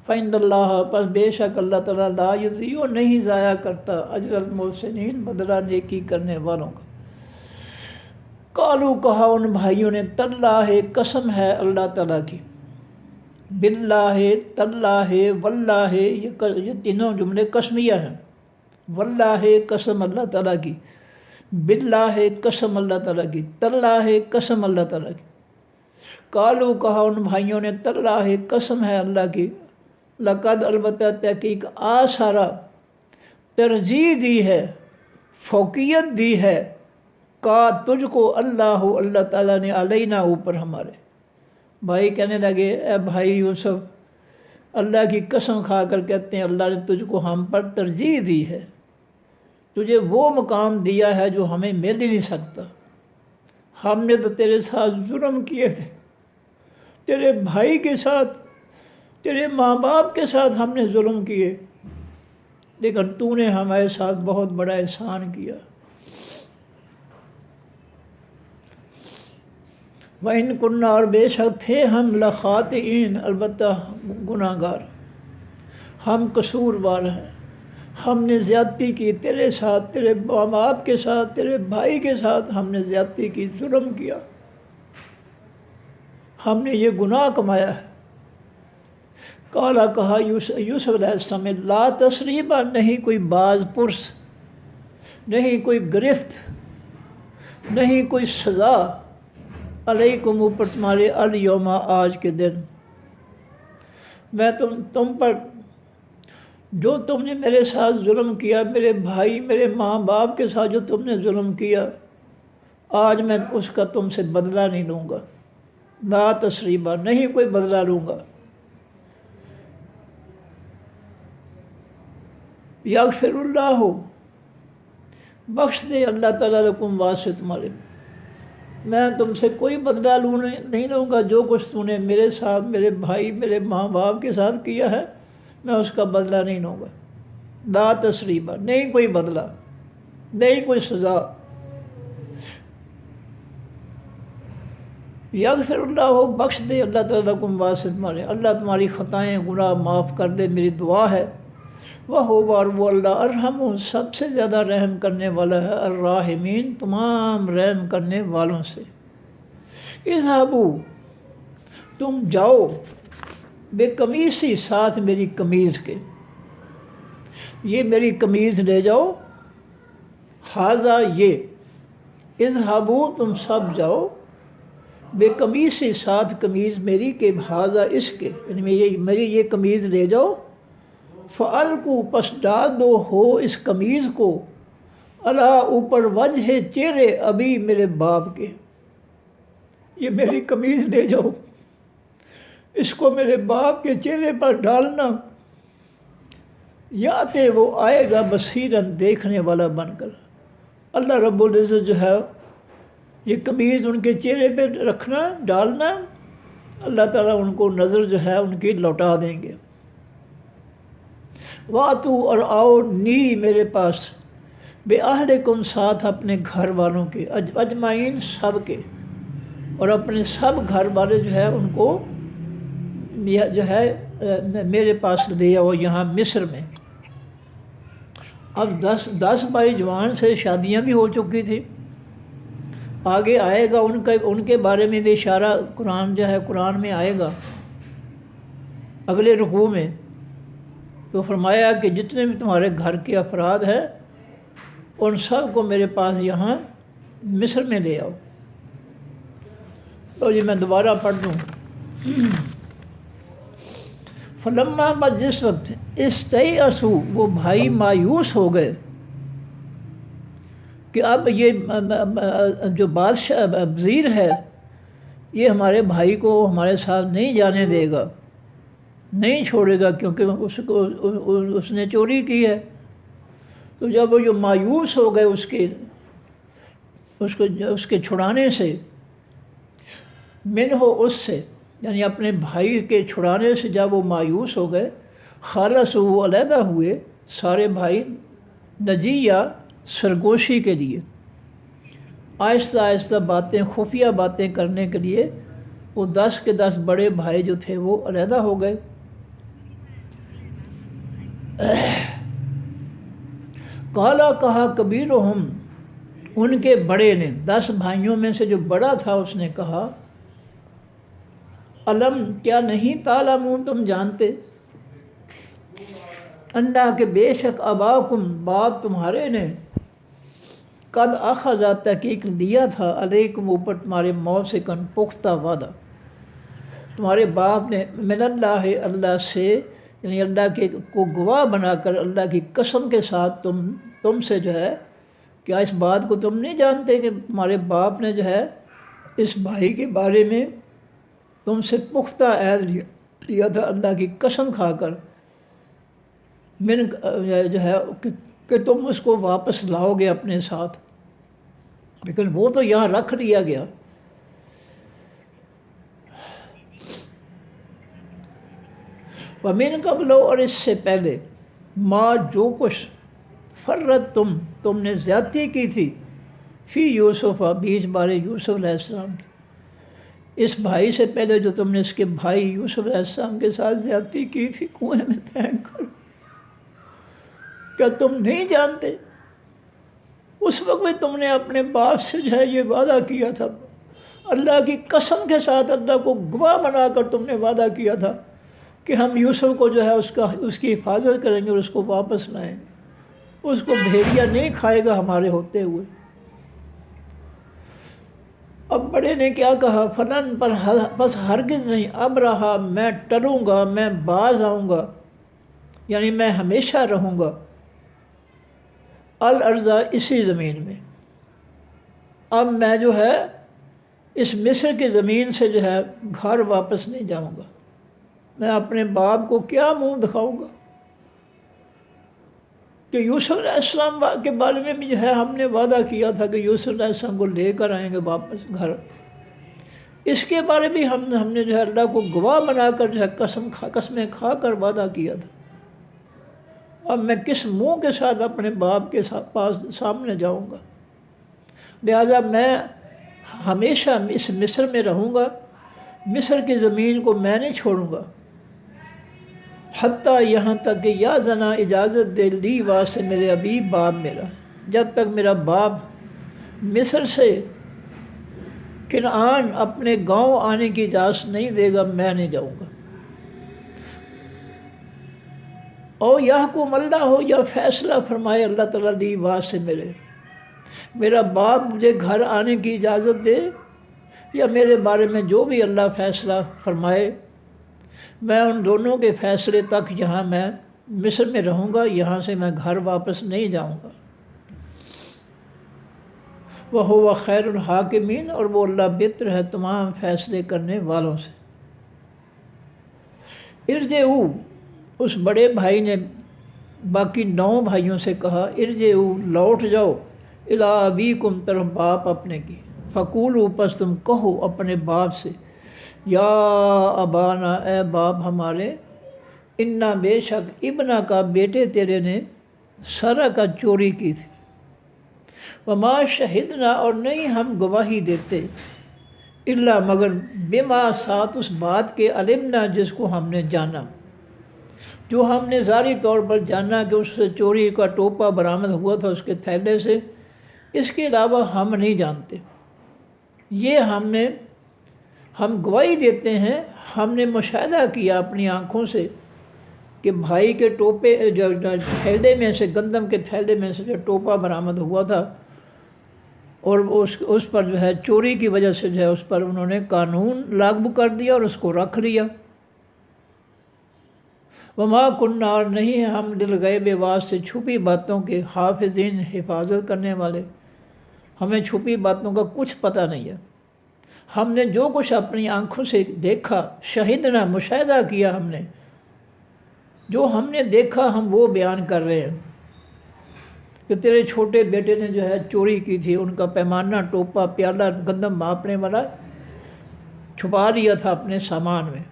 فإن اللہ، پس بے شک اللہ تعالیٰ، لا یضیع، نہیں ضائع کرتا، اجر المحسنین، بدلہ نیکی کرنے والوں کا۔ قالوا، کہا ان بھائیوں نے، تاللہ، قسم ہے اللہ تعالیٰ کی، باللہ، تاللہ، واللہ، یہ تینوں جملے قسمیہ ہیں، واللہ قسم اللہ تعالیٰ کی، باللہ قسم اللہ تعالیٰ کی، تاللہ قسم اللہ تعالیٰ کی۔ قالوا، کہا ان بھائیوں نے، تاللہ، قسم ہے اللہ کی، لقد، البتہ، تحقیق، آثارا، ترجیح دی ہے، فوقیت دی ہے، کا، تجھ کو، اللہ تعالیٰ نے، علینا، اوپر ہمارے۔ بھائی کہنے لگے، اے بھائی یوسف، اللہ کی قسم کھا کر کہتے ہیں اللہ نے تجھ کو ہم پر ترجیح دی ہے، تجھے وہ مقام دیا ہے جو ہمیں مل ہی نہیں سکتا، ہم نے تو تیرے ساتھ ظلم کیے تھے، تیرے بھائی کے ساتھ، تیرے ماں باپ کے ساتھ ہم نے ظلم کیے، لیکن تو نے ہمارے ساتھ بہت بڑا احسان کیا۔ وَإِن كُنَّا، اور بے شک تھے ہم، لَخَاطِئِينَ، البتہ گناہ گار، ہم قصوروار ہیں، ہم نے زیادتی کی تیرے ساتھ، تیرے ماں باپ کے ساتھ، تیرے بھائی کے ساتھ ہم نے زیادتی کی، ظلم کیا، ہم نے یہ گناہ کمایا ہے۔ قالا، کہا یوسف علیہ السلام نے، لا تثریب، نہیں کوئی باز پرس، نہیں کوئی گرفت، نہیں کوئی سزا، علیکم، اوپر تمہارے، الیوم، آج کے دن، میں تم پر جو تم نے میرے ساتھ ظلم کیا، میرے بھائی، میرے ماں باپ کے ساتھ جو تم نے ظلم کیا، آج میں اس کا تم سے بدلہ نہیں لوں گا، لا تثریبہ، نہیں کوئی بدلہ لوں گا۔ یغفر اللہ، بخش دے اللہ تعالیٰ، لکم، واسطے تمہارے، میں تم سے کوئی بدلہ نہیں لوں گا، جو کچھ تو نے میرے ساتھ، میرے بھائی، میرے ماں باپ کے ساتھ کیا ہے، میں اس کا بدلہ نہیں لوں گا، لا تثریبہ، نہیں کوئی بدلہ، نہیں کوئی سزا۔ یغفر اللہ، بخش دے اللہ تعالیٰ، لکم، واسطے تمہارے، اللہ تمہاری خطائیں، گناہ معاف کر دے، میری دعا ہے۔ وہ، اور وہ اللہ، ارحم، سب سے زیادہ رحم کرنے والا ہے، الراحمین، تمام رحم کرنے والوں سے۔ اذهبوا، تم جاؤ، بے قمیصی، ساتھ میری قمیض کے، یہ میری قمیض لے جاؤ، ھذا، یہ، اذهبوا، تم سب جاؤ، بے قمیصی، ساتھ قمیض میری کے، ھذا، اس کے، یعنی میری یہ قمیض لے جاؤ، فَأَلْقُوا، پس ڈال دو ہو اس قمیض کو، عَلَىٰ، اوپر، وجہ، چہرے، ابھی، میرے باپ کے، یہ میری قمیض لے جاؤ، اس کو میرے باپ کے چہرے پر ڈالنا، یاتے، وہ آئے گا، بصیراً، دیکھنے والا بن کر۔ اللہ رب العزت جو ہے یہ قمیض ان کے چہرے پہ رکھنا، ڈالنا، اللہ تعالیٰ ان کو نظر جو ہے ان کی لوٹا دیں گے۔ واتو، اور آؤ، نی، میرے پاس، بے اہلکم، ساتھ اپنے گھر والوں کے، اجمعین، سب کے، اور اپنے سب گھر والے جو ہے ان کو جو ہے میرے پاس لے آؤ، یہاں مصر میں۔ اب 10 بھائی جوان سے شادیاں بھی ہو چکی تھی، آگے آئے گا ان کے بارے میں بھی اشارہ قرآن جو ہے قرآن میں آئے گا اگلے رکوع میں، تو فرمایا کہ جتنے بھی تمہارے گھر کے افراد ہیں ان سب کو میرے پاس یہاں مصر میں لے آؤ۔ تو یہ میں دوبارہ پڑھ دوں۔ فلما، بس جس وقت، استیئسوا، وہ بھائی مایوس ہو گئے، کہ اب یہ جو بادشاہ وزیر ہے یہ ہمارے بھائی کو ہمارے ساتھ نہیں جانے دے گا، نہیں چھوڑے گا، کیونکہ اس نے چوری کی ہے۔ تو جب وہ جو مایوس ہو گئے اس کے چھڑانے سے، منہ اس سے یعنی اپنے بھائی کے چھڑانے سے جب وہ مایوس ہو گئے، خالص وہ علیحدہ ہوئے سارے بھائی نجیہ سرگوشی کے لیے، آہستہ آہستہ باتیں، خفیہ باتیں کرنے کے لیے وہ 10 کے 10 بڑے بھائی جو تھے وہ علیحدہ ہو گئے۔ کہا کبیرہم، ان کے بڑے نے، 10 بھائیوں میں سے جو بڑا تھا اس نے کہا، علم، کیا نہیں تعلمون، تم جانتے، انا کہ بے شک اباکم، باپ تمہارے نے، قد اخذا تحقیق دیا تھا، علیکم اوپر تمہارے موثقاً پختہ وعدہ، تمہارے باپ نے، من اللہ، اللہ سے، یعنی اللہ کے کو گواہ بنا کر، اللہ کی قسم کے ساتھ تم سے جو ہے، کیا اس بات کو تم نہیں جانتے کہ تمہارے باپ نے جو ہے اس بھائی کے بارے میں تم سے پختہ عہد لیا تھا اللہ کی قسم کھا کر، جو ہے کہ تم اس کو واپس لاؤ گے اپنے ساتھ، لیکن وہ تو یہاں رکھ لیا گیا۔ وَمِن قبل، اور اس سے پہلے، ما جو کچھ، فرت تم نے زیادتی کی تھی، فی یوسف، بیچ بارے یوسف علیہ السلام کی، اس بھائی سے پہلے جو تم نے اس کے بھائی یوسف علیہ السلام کے ساتھ زیادتی کی تھی کنویں میں پھینک کر، کیا تم نہیں جانتے؟ اس وقت میں تم نے اپنے باپ سے جو ہے یہ وعدہ کیا تھا، اللہ کی قسم کے ساتھ اللہ کو گواہ بنا کر تم نے وعدہ کیا تھا کہ ہم یوسف کو جو ہے اس کی حفاظت کریں گے اور اس کو واپس لائیں گے، اس کو بھیڑیا نہیں کھائے گا ہمارے ہوتے ہوئے۔ اب بڑے نے کیا کہا، فلن، پر بس ہرگز نہیں، اب رہا، میں ٹلوں گا، میں باز آؤں گا، یعنی میں ہمیشہ رہوں گا، الارض، اسی زمین میں، اب میں جو ہے اس مصر کی زمین سے جو ہے گھر واپس نہیں جاؤں گا، میں اپنے باپ کو کیا منہ دکھاؤں گا کہ یوسف علیہ السلام کے بارے میں بھی جو ہے ہم نے وعدہ کیا تھا کہ یوسف علیہ السلام کو لے کر آئیں گے واپس گھر، اس کے بارے میں ہم نے جو ہے اللہ کو گواہ بنا کر جو ہے قسمیں کھا کر وعدہ کیا تھا، اب میں کس منہ کے ساتھ اپنے باپ کے پاس سامنے جاؤں گا، لہذا میں ہمیشہ اس مصر میں رہوں گا، مصر کی زمین کو میں نہیں چھوڑوں گا، حتیٰ یہاں تک کہ یا زنا، اجازت دے لی واسطے میرے ابھی باپ میرا، جب تک میرا باپ مصر سے کنعان اپنے گاؤں آنے کی اجازت نہیں دے گا میں نہیں جاؤں گا، او یحکم اللہ ہو، یا فیصلہ فرمائے اللہ تعالیٰ لی واسطے میرا باپ مجھے گھر آنے کی اجازت دے، یا میرے بارے میں جو بھی اللہ فیصلہ فرمائے، میں ان دونوں کے فیصلے تک یہاں میں مصر میں رہوں گا، یہاں سے میں گھر واپس نہیں جاؤں گا۔ وَهُوَ خَيْرُ الْحَاكِمِينَ، اور وہ اللہ بہتر ہے تمام فیصلے کرنے والوں سے۔ ارجعوا، اس بڑے بھائی نے باقی 9 بھائیوں سے کہا، ارجعوا، لوٹ جاؤ، الی ابیکم، طرف باپ اپنے کی، فقولوا، پس تم کہو اپنے باپ سے، یا ابانا، اے باپ ہمارے، انا، بے شک، ابنا کا، بیٹے تیرے نے، سرقہ، چوری کی تھی، وما شہدنا، اور نہیں ہم گواہی دیتے، الا، مگر، بما، ساتھ اس بات کے، علمنا، جس کو ہم نے جانا، جو ہم نے ظاہری طور پر جانا کہ اس سے چوری کا ٹوپا برآمد ہوا تھا اس کے تھیلے سے، اس کے علاوہ ہم نہیں جانتے، یہ ہم گواہی دیتے ہیں، ہم نے مشاہدہ کیا اپنی آنکھوں سے کہ بھائی کے ٹوپے جو تھیلے میں سے، گندم کے تھیلے میں سے جو ٹوپا برآمد ہوا تھا، اور اس پر جو ہے چوری کی وجہ سے جو ہے اس پر انہوں نے قانون لاگو کر دیا اور اس کو رکھ لیا۔ وما کننا، اور نہیں ہم للغیب، واسطے چھپی باتوں کے، حافظین، حفاظت کرنے والے، ہمیں چھپی باتوں کا کچھ پتہ نہیں ہے۔ ہم نے جو کچھ اپنی آنکھوں سے دیکھا، شہیدنا مشاہدہ کیا، ہم نے جو ہم نے دیکھا ہم وہ بیان کر رہے ہیں کہ تیرے چھوٹے بیٹے نے جو ہے چوری کی تھی، ان کا پیمانہ، ٹوپا، پیالہ، گندم ماپنے والا چھپا لیا تھا اپنے سامان میں۔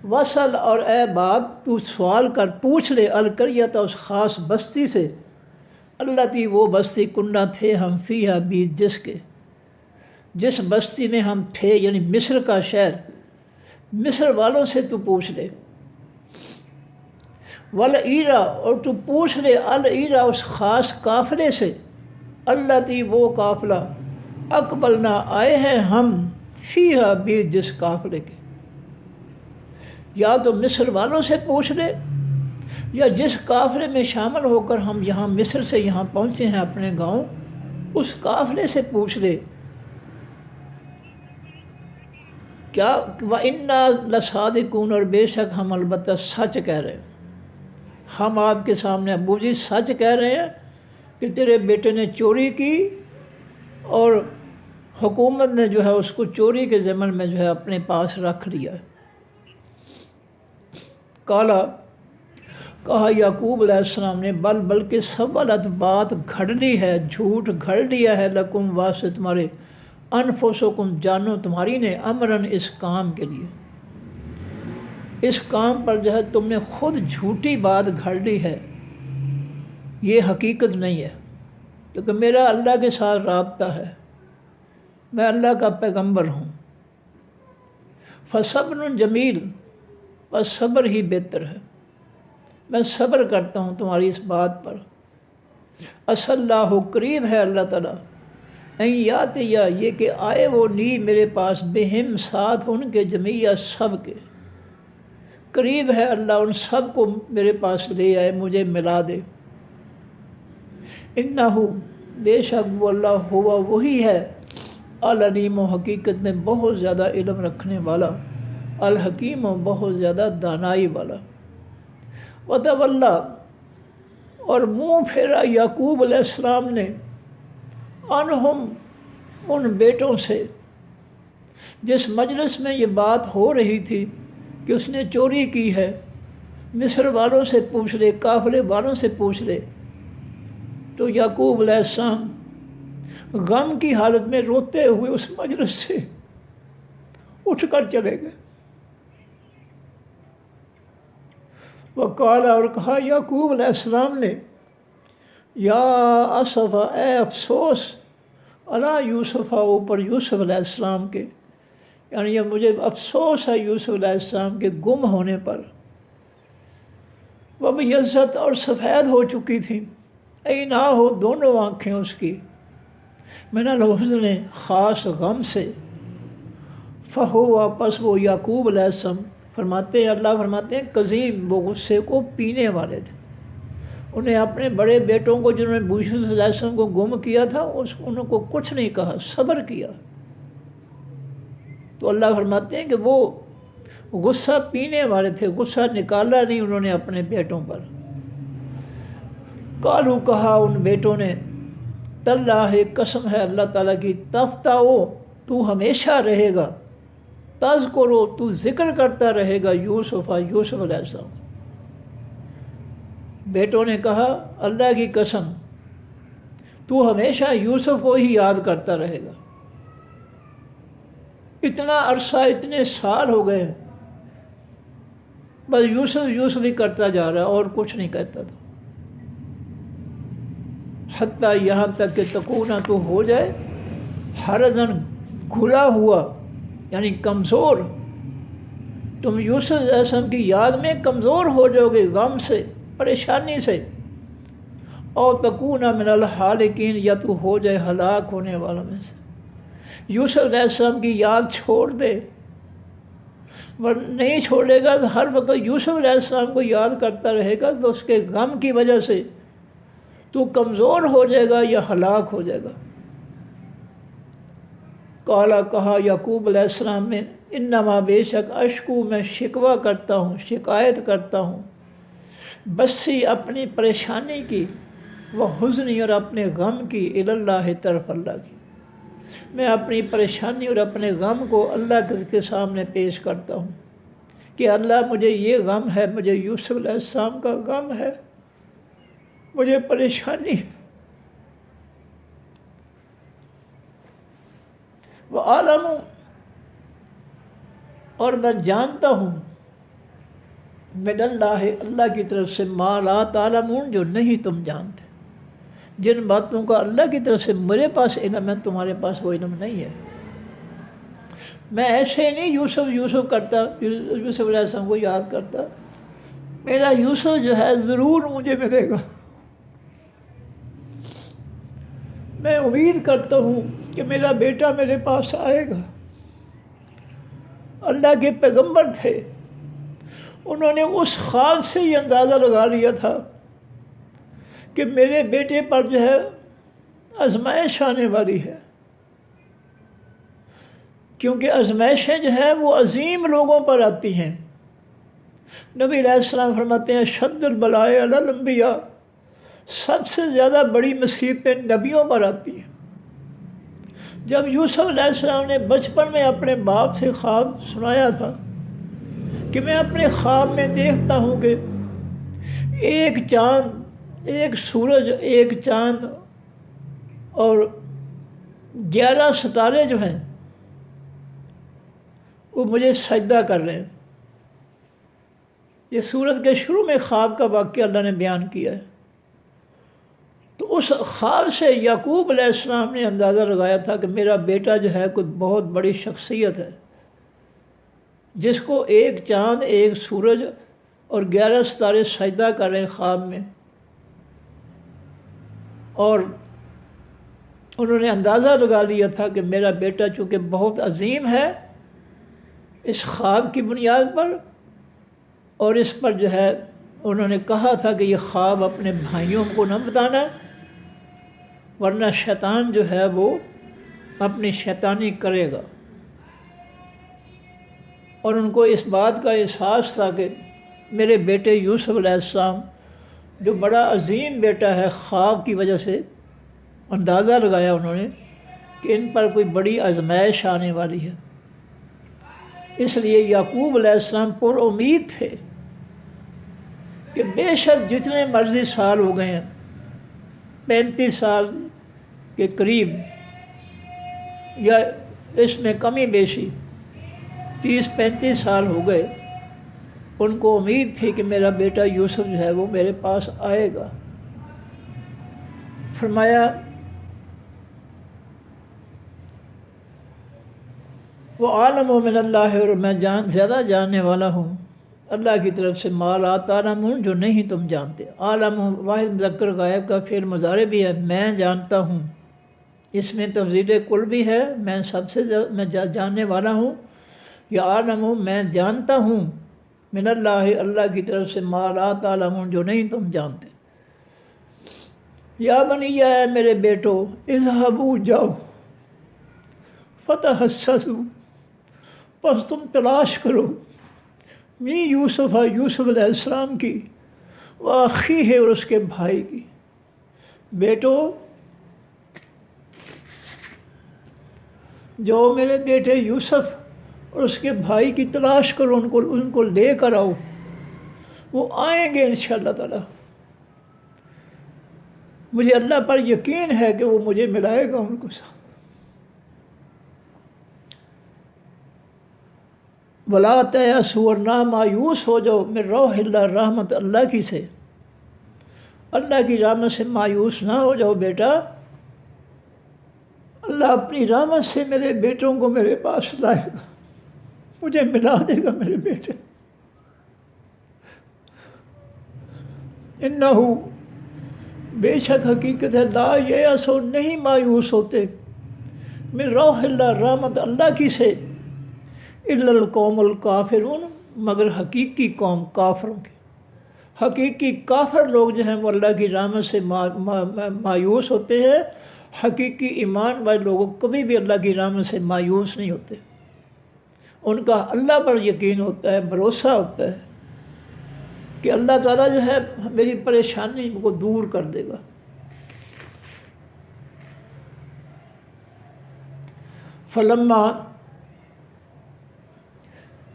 وصل، اور اے باپ تو سوال کر، پوچھ لے، القریت، اس خاص بستی سے، اللہ تی وہ بستی، کنہ تھے ہم فیہا بیچ جس بستی میں ہم تھے، یعنی مصر کا شہر، مصر والوں سے تو پوچھ لے۔ والعیرا، اور تو پوچھ لے العیرا، اس خاص قافلے سے، اللہ تی وہ قافلہ، اقبلنا، آئے ہیں ہم، فیہا بیچ جس قافلے کے۔ یا تو مصر والوں سے پوچھ لے، یا جس قافلے میں شامل ہو کر ہم یہاں مصر سے یہاں پہنچے ہیں اپنے گاؤں، اس قافلے سے پوچھ لے۔ کیا وَإِنَّا لَصَادِقُونَ، اور بے شک ہم البتہ سچ کہہ رہے ہیں۔ ہم آپ کے سامنے ابو جی سچ کہہ رہے ہیں کہ تیرے بیٹے نے چوری کی، اور حکومت نے جو ہے اس کو چوری کے ضمن میں جو ہے اپنے پاس رکھ لیا ہے۔ کہا یعقوب علیہ السلام نے، بلکہ سولت، بات گھڑ لی ہے، جھوٹ گھڑ لیا ہے، لکم واسطے تمہارے، انفسکم، جانو تمہاری نے، امرن، اس کام کے لیے، اس کام پر جو ہے تم نے خود جھوٹی بات گھڑ لی ہے، یہ حقیقت نہیں ہے، کیونکہ میرا اللہ کے ساتھ رابطہ ہے، میں اللہ کا پیغمبر ہوں۔ فصبر جمیل، بس صبر ہی بہتر ہے، میں صبر کرتا ہوں تمہاری اس بات پر۔ اصل اللہ، قریب ہے اللہ تعالیٰ، یات، یا یہ کہ آئے وہ نی میرے پاس، بہم، ساتھ ان کے، جمیع، سب کے، قریب ہے اللہ ان سب کو میرے پاس لے آئے، مجھے ملا دے۔ انہو، بے شک وہ اللہ، ہوا وہی ہے، العلیم، و حقیقت میں بہت زیادہ علم رکھنے والا، الحکیم، و بہت زیادہ دانائی والا۔ وتولی، اور منہ پھیرا یعقوب علیہ السلام نے، عنہم، ان بیٹوں سے، جس مجلس میں یہ بات ہو رہی تھی کہ اس نے چوری کی ہے، مصر والوں سے پوچھ لے، قافلے والوں سے پوچھ لے۔ تو یعقوب علیہ السلام غم کی حالت میں روتے ہوئے اس مجلس سے اٹھ کر چلے گئے۔ وقال، اور کہا یعقوب علیہ السلام نے، یا اسفا، اے افسوس، علی یوسف، اوپر یوسف علیہ السلام کے، یعنی یہ مجھے افسوس ہے یوسف علیہ السلام کے گم ہونے پر۔ وبیضت، اور سفید ہو چکی تھیں، عیناہ، دونوں آنکھیں اس کی، من الحزن، خاص غم سے، فہو، واپس وہ یعقوب علیہ السلام فرماتے ہیں، اللہ فرماتے ہیں، قزیم، وہ غصے کو پینے والے تھے۔ انہیں اپنے بڑے بیٹوں کو، جنہوں نے یوسف علیہ السلام کو گم کیا تھا، انہوں کو کچھ نہیں کہا، صبر کیا۔ تو اللہ فرماتے ہیں کہ وہ غصہ پینے والے تھے، غصہ نکالا نہیں انہوں نے اپنے بیٹوں پر۔ قالو، کہا ان بیٹوں نے، تاللہ، قسم ہے اللہ تعالیٰ کی، تفتأ، تو ہمیشہ رہے گا، تذکرو، تو ذکر کرتا رہے گا، یوسف علیہ السلام۔ بیٹوں نے کہا اللہ کی قسم، تو ہمیشہ یوسف کو ہی یاد کرتا رہے گا۔ اتنا عرصہ، اتنے سال ہو گئے، بس یوسف ہی کرتا جا رہا، اور کچھ نہیں کہتا تھا۔ حتیٰ، یہاں تک کہ تکونا، تو ہو جائے، حرزن، گھلا ہوا، یعنی کمزور، تم یوسف علیہ السلام کی یاد میں کمزور ہو جاؤ گے، غم سے، پریشانی سے، اور تکونا من الحالکین، یا تو ہو جائے ہلاک ہونے والوں میں سے۔ یوسف علیہ السلام کی یاد چھوڑ دے، نہیں چھوڑے گا تو ہر وقت یوسف علیہ السلام کو یاد کرتا رہے گا، تو اس کے غم کی وجہ سے تو کمزور ہو جائے گا یا ہلاک ہو جائے گا۔ قالا، کہا یعقوب علیہ السلام نے، انما، بے شک، اشکو، میں شکوہ کرتا ہوں، شکایت کرتا ہوں، بسی، اپنی پریشانی کی، وہ حزنی اور اپنے غم کی اللہ طرف اللہ کی، میں اپنی پریشانی اور اپنے غم کو اللہ کے سامنے پیش کرتا ہوں کہ اللہ مجھے یہ غم ہے، مجھے یوسف علیہ السلام کا غم ہے، مجھے پریشانی وہ عالم ہوں، اور میں جانتا ہوں من اللہ اللہ کی طرف سے ما لا تعلمون جو نہیں تم جانتے، جن باتوں کا اللہ کی طرف سے میرے پاس علم ہے تمہارے پاس وہ علم نہیں ہے۔ میں ایسے نہیں یوسف کرتا، یوسف علیہ السلام کو یاد کرتا، میرا یوسف جو ہے ضرور مجھے ملے گا، میں امید کرتا ہوں کہ میرا بیٹا میرے پاس آئے گا۔ اللہ کے پیغمبر تھے، انہوں نے اس خواب سے یہ اندازہ لگا لیا تھا کہ میرے بیٹے پر جو ہے آزمائش آنے والی ہے، کیونکہ آزمائشیں جو ہے وہ عظیم لوگوں پر آتی ہیں۔ نبی علیہ السلام فرماتے ہیں شد البلاء علی الانبیاء، سب سے زیادہ بڑی مصیبتیں نبیوں پر آتی ہیں۔ جب یوسف علیہ السلام نے بچپن میں اپنے باپ سے خواب سنایا تھا کہ میں اپنے خواب میں دیکھتا ہوں کہ ایک چاند، ایک سورج، ایک چاند اور 11 ستارے جو ہیں وہ مجھے سجدہ کر رہے ہیں۔ یہ سورت کے شروع میں خواب کا واقعہ اللہ نے بیان کیا ہے۔ تو اس خواب سے یعقوب علیہ السلام نے اندازہ لگایا تھا کہ میرا بیٹا جو ہے کوئی بہت بڑی شخصیت ہے، جس کو ایک چاند، ایک سورج اور 11 ستارے سجدہ کر رہے ہیں خواب میں، اور انہوں نے اندازہ لگا لیا تھا کہ میرا بیٹا چونکہ بہت عظیم ہے، اس خواب کی بنیاد پر، اور اس پر جو ہے انہوں نے کہا تھا کہ یہ خواب اپنے بھائیوں کو نہ بتانا، ورنہ شیطان جو ہے وہ اپنی شیطانی کرے گا۔ اور ان کو اس بات کا احساس تھا کہ میرے بیٹے یوسف علیہ السلام جو بڑا عظیم بیٹا ہے، خواب کی وجہ سے اندازہ لگایا انہوں نے کہ ان پر کوئی بڑی آزمائش آنے والی ہے۔ اس لیے یعقوب علیہ السلام پر امید تھے کہ بے شک جتنے مرضی سال ہو گئے ہیں، 35 سال کے قریب یا اس میں کمی بیشی 30-35 سال ہو گئے، ان کو امید تھی کہ میرا بیٹا یوسف جو ہے وہ میرے پاس آئے گا۔ فرمایا وہ عالم و من اللہ، اور میں زیادہ جاننے والا ہوں اللہ کی طرف سے ما لا تعلمون جو نہیں تم جانتے۔ عالم واحد مذکر غائب کا فعل مضارع بھی ہے، میں جانتا ہوں، اس میں تفضیل کل بھی ہے، میں سب سے میں جاننے والا ہوں، یا عالم میں جانتا ہوں من اللہ اللہ کی طرف سے ما لا تعلمون جو نہیں تم جانتے۔ یا بنی اے میرے بیٹو اذهبوا جاؤ فتحسسوا پس تم تلاش کرو می یوسف یوسف علیہ السلام کی، واخی ہے اور اس کے بھائی کی۔ بیٹو جو میرے بیٹے یوسف اور اس کے بھائی کی تلاش کرو، ان کو لے کر آؤ، وہ آئیں گے انشاءاللہ تعالی۔ مجھے اللہ پر یقین ہے کہ وہ مجھے ملائے گا ان کو ساتھ۔ ولا تیأسوا اور نہ مایوس ہو جاؤ من روح اللہ رحمت اللہ کی سے، اللہ کی رحمت سے مایوس نہ ہو جاؤ بیٹا، اللہ اپنی رحمت سے میرے بیٹوں کو میرے پاس لائے گا، مجھے ملا دے گا میرے بیٹے۔ انہو بے شک حقیقت ہے، لا یأسوا نہیں مایوس ہوتے من روح اللہ رحمت اللہ کی سے، الا القوم الکافرون مگر حقیقی قوم کافروں کے۔ حقیقی کافر لوگ جو ہیں وہ اللہ کی رحمت سے مایوس ہوتے ہیں، حقیقی ایمان والے لوگوں کبھی بھی اللہ کی رحمت سے مایوس نہیں ہوتے، ان کا اللہ پر یقین ہوتا ہے، بھروسہ ہوتا ہے کہ اللہ تعالیٰ جو ہے میری پریشانی کو دور کر دے گا۔ فلما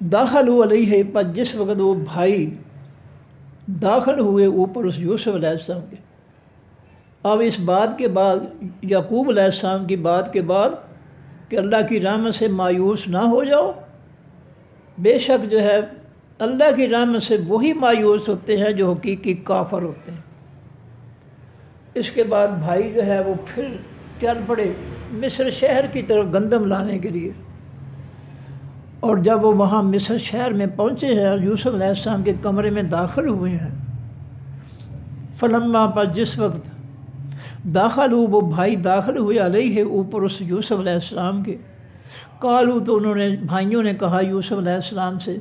داخلوا علیہ، پر جس وقت وہ بھائی داخل ہوئے اوپر اس یوسف علیہ السلام کے. اب اس بات کے بعد، یعقوب علیہ السلام کی بات کے بعد کہ اللہ کی رحمت سے مایوس نہ ہو جاؤ، بے شک جو ہے اللہ کی رحمت سے وہی مایوس ہوتے ہیں جو حقیقی کافر ہوتے ہیں. اس کے بعد بھائی جو ہے وہ پھر چل پڑے مصر شہر کی طرف گندم لانے کے لیے. اور جب وہ وہاں مصر شہر میں پہنچے ہیں اور یوسف علیہ السلام کے کمرے میں داخل ہوئے ہیں، فلما، پر جس وقت داخل ہو، وہ بھائی داخل ہوئے علیہ اوپر اس یوسف علیہ السلام کے، قالو، تو انہوں نے بھائیوں نے کہا یوسف علیہ السلام سے،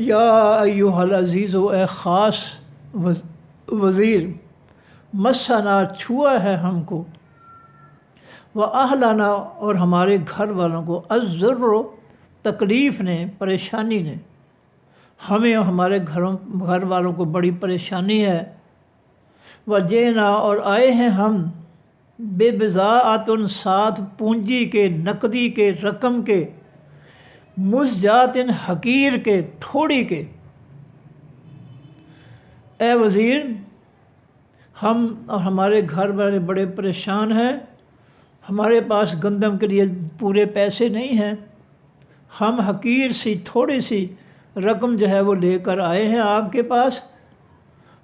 یا ایھا العزیز، اے خاص وزیر، مسنا، چھوا ہے ہم کو، وَأَهْلَنَا، اور ہمارے گھر والوں کو، الضر، تکلیف نے، پریشانی نے، ہمیں اور ہمارے گھر والوں کو بڑی پریشانی ہے. وَجِئْنَا، اور آئے ہیں ہم، بِبِضَاعَةٍ، ساتھ پونجی کے، نقدی کے، رقم کے، مزجاۃ، حقیر کے، تھوڑی کے. اے وزیر، ہم اور ہمارے گھر والے بڑے پریشان ہیں، ہمارے پاس گندم کے لیے پورے پیسے نہیں ہیں، ہم حقیر سی تھوڑی سی رقم جو ہے وہ لے کر آئے ہیں آپ کے پاس.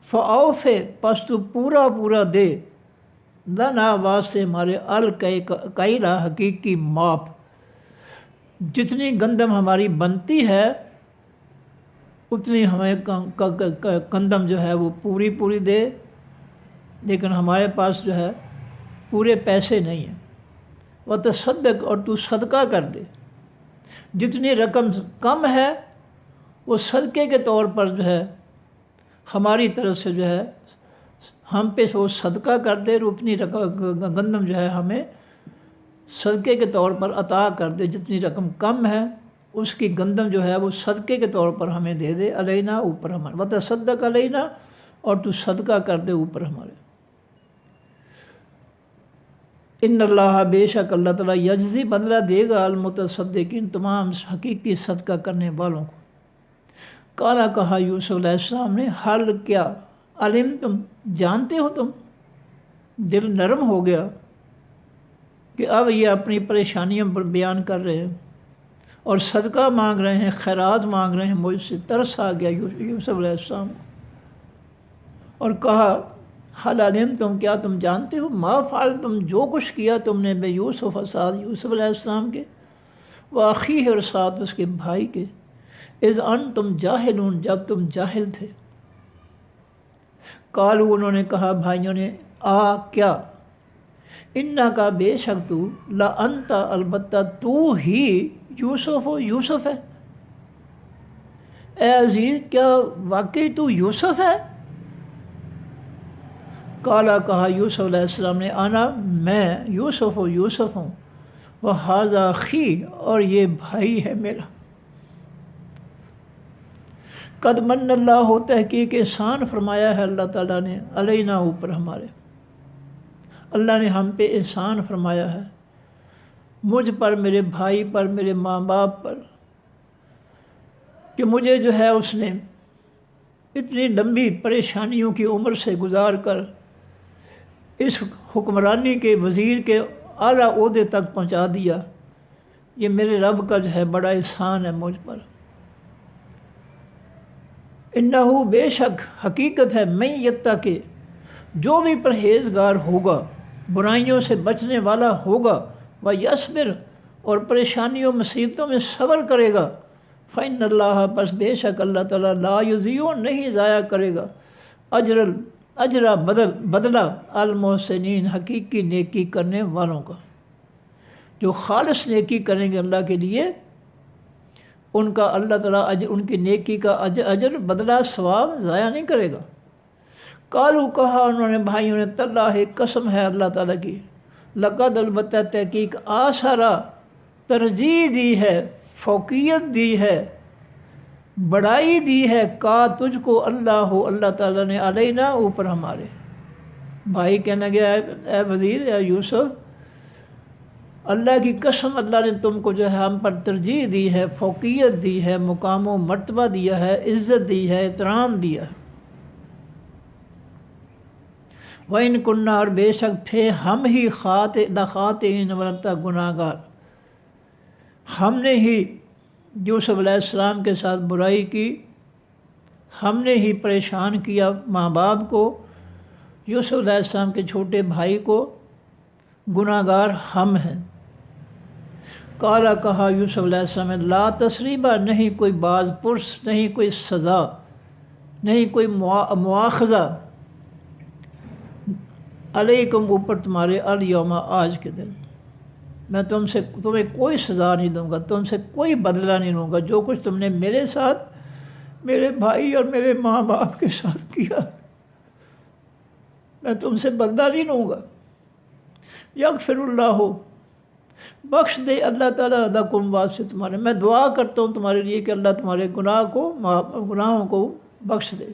فَأَوْفِ، پس تو پورا پورا دے، لنا، واسطے ہمارے، الکیلا، حقیقی ماپ، جتنی گندم ہماری بنتی ہے اتنی ہمیں گندم جو ہے وہ پوری دے، لیکن ہمارے پاس جو ہے پورے پیسے نہیں ہیں. وتصدق، اور تو صدقہ کر دے، جتنی رقم کم ہے وہ صدقے کے طور پر جو ہے ہماری طرف سے جو ہے ہم پہ وہ صدقہ کر دے، اور اتنی گندم جو ہے ہمیں صدقے کے طور پر عطا کر دے. جتنی رقم کم ہے اس کی گندم جو ہے وہ صدقے کے طور پر ہمیں دے دے، علینا، اوپر ہمارے، وتصدق علینا، اور تو صدقہ کر دے اوپر ہمارے. ان اللہ، بے شک اللہ تعالیٰ، یجزی، بدلہ دے گا، المتصدقین، تمام حقیقی صدقہ کرنے والوں کو. کالا، کہا یوسف علیہ السلام نے، حل، کیا، علم، تم جانتے ہو، تم، دل نرم ہو گیا کہ اب یہ اپنی پریشانیوں پر بیان کر رہے ہیں اور صدقہ مانگ رہے ہیں، خیرات مانگ رہے ہیں. مجھ سے ترس آ گیا یوسف علیہ السلام کو، اور کہا، حل علمتم، کیا تم جانتے ہو، ما فعلتم، جو کچھ کیا تم نے، بے یوسف، ساتھ یوسف علیہ السلام کے، واخیہ، اور ساتھ اس کے بھائی کے، اذ انتم جاہلون، جب تم جاہل تھے. قالوا، انہوں نے کہا بھائیوں نے، کیا، انا، کا، بے شک تو، لا انت، البتہ تو ہی، یوسف ہے. اے عزیز، کیا واقعی تو یوسف ہے؟ کالا، کہا یوسف علیہ السلام نے، انا، میں، یوسف ہوں، وہذا اخی، اور یہ بھائی ہے میرا. قد من اللہ، تحقیق احسان فرمایا ہے اللہ تعالیٰ نے، علینا، اوپر ہمارے. اللہ نے ہم پہ احسان فرمایا ہے، مجھ پر، میرے بھائی پر، میرے ماں باپ پر، کہ مجھے جو ہے اس نے اتنی لمبی پریشانیوں کی عمر سے گزار کر اس حکمرانی کے، وزیر کے اعلیٰ عہدے تک پہنچا دیا. یہ میرے رب کا جو ہے بڑا احسان ہے مجھ پر. انہو، بے شک، حقیقت ہے، میں یتقی، جو بھی پرہیزگار ہوگا، برائیوں سے بچنے والا ہوگا، ویصبر، اور پریشانیوں مصیبتوں میں صبر کرے گا، فإن اللہ، پس بے شک اللہ تعالیٰ، لا یضیع، نہیں ضائع کرے گا، اجرا، بدلہ، المحسنین، حقیقی نیکی کرنے والوں کا. جو خالص نیکی کریں گے اللہ کے لیے، ان کا اللہ تعالیٰ ان کی نیکی کا اجر، بدلہ، ثواب ضائع نہیں کرے گا. قالوا، کہا انہوں نے بھائیوں نے، تاللہ، قسم ہے اللہ تعالیٰ کی، لقد، البتہ تحقیق، آثرا، ترجیح دی ہے، فوقیت دی ہے، بڑائی دی ہے، کا، تجھ کو، اللہ تعالیٰ نے، علینا، اوپر ہمارے. بھائی کہنے گیا، اے وزیر، اے یوسف، اللہ کی قسم اللہ نے تم کو جو ہے ہم پر ترجیح دی ہے، فوقیت دی ہے، مقام و مرتبہ دیا ہے، عزت دی ہے، احترام دیا ہے۔ وَإِن كُنَّا، اور بے شک تھے ہم ہی خاطئین ورنہ گناہ گار۔ ہم نے ہی یوسف علیہ السلام کے ساتھ برائی کی، ہم نے ہی پریشان کیا ماں باپ کو، یوسف علیہ السلام کے چھوٹے بھائی کو، گناہ گار ہم ہیں۔ قالا، کہا یوسف علیہ السلام نے، لا تثریبہ، نہیں کوئی باز پرس، نہیں کوئی سزا، نہیں کوئی مواخذہ، علیکم، اوپر تمہارے، الیوم، آج کے دن، میں تمہیں کوئی سزا نہیں دوں گا، تم سے کوئی بدلہ نہیں لوں گا۔ جو کچھ تم نے میرے ساتھ، میرے بھائی اور میرے ماں باپ کے ساتھ کیا، میں تم سے بدلہ نہیں لوں گا۔ یغفر اللہ، بخش دے اللہ تعالیٰ، لکم، واسطے تمہارے، میں دعا کرتا ہوں تمہارے لیے کہ اللہ تمہارے گناہوں کو بخش دے۔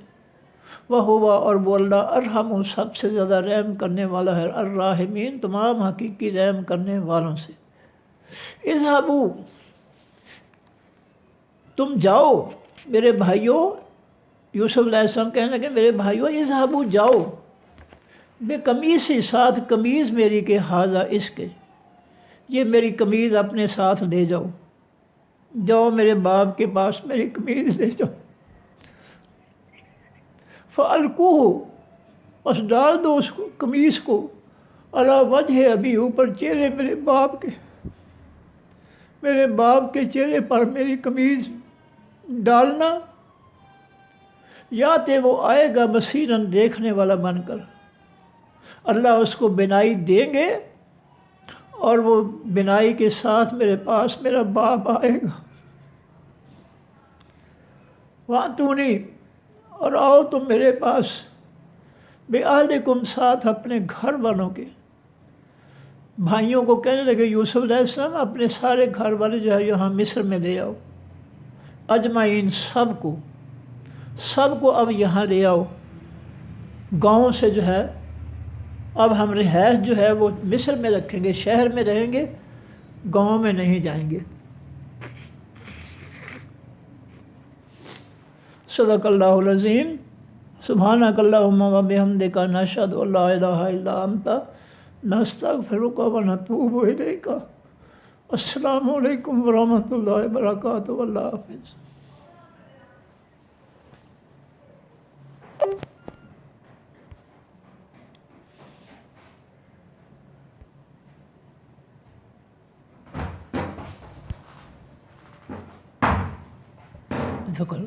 وَهُوَ، اور وہ اللہ، ارحم، سب سے زیادہ رحم کرنے والا ہے، الراحمین، تمام حقیقی رحم کرنے والوں سے۔ اذهبوا، تم جاؤ میرے بھائیوں، یوسف علیہ السلام کہنے لگے میرے بھائیوں، اذهبوا، جاؤ، بے قمیصی، ساتھ قمیض میری کے، حاضہ، اس کے، یہ میری قمیض اپنے ساتھ لے جاؤ، جاؤ میرے باپ کے پاس میری قمیض لے جاؤ۔ فَأَلْقُوهُ، بس ڈال دو اس کو، قمیص کو، عَلَى وَجْهِ ابی، اوپر چہرے میرے باپ کے چہرے پر میری قمیض ڈالنا، یا تے وہ آئے گا بصیراً، دیکھنے والا بن کر، اللہ اس کو بینائی دیں گے، اور وہ بینائی کے ساتھ میرے پاس میرا باپ آئے گا۔ وَأْتُونِی، اور آؤ تم میرے پاس، بِأَہْلِکُمْ، ساتھ اپنے گھر والوں کے۔ بھائیوں کو کہنے لگے یوسف علیہ السلام، اپنے سارے گھر والے جو ہے یہاں مصر میں لے آؤ، اجمعین، سب کو اب یہاں لے آؤ، گاؤں سے جو ہے اب ہم رہائش جو ہے وہ مصر میں رکھیں گے، شہر میں رہیں گے، گاؤں میں نہیں جائیں گے۔ صدق اللہ العظیم۔ سبحانک اللہم و بحمدک، نشہد ان لا الہ الا انت، نستغفرک و نتوب الیک۔ السلام علیکم ورحمۃ اللہ وبرکاتہ، اللہ حافظ۔ تو کرو۔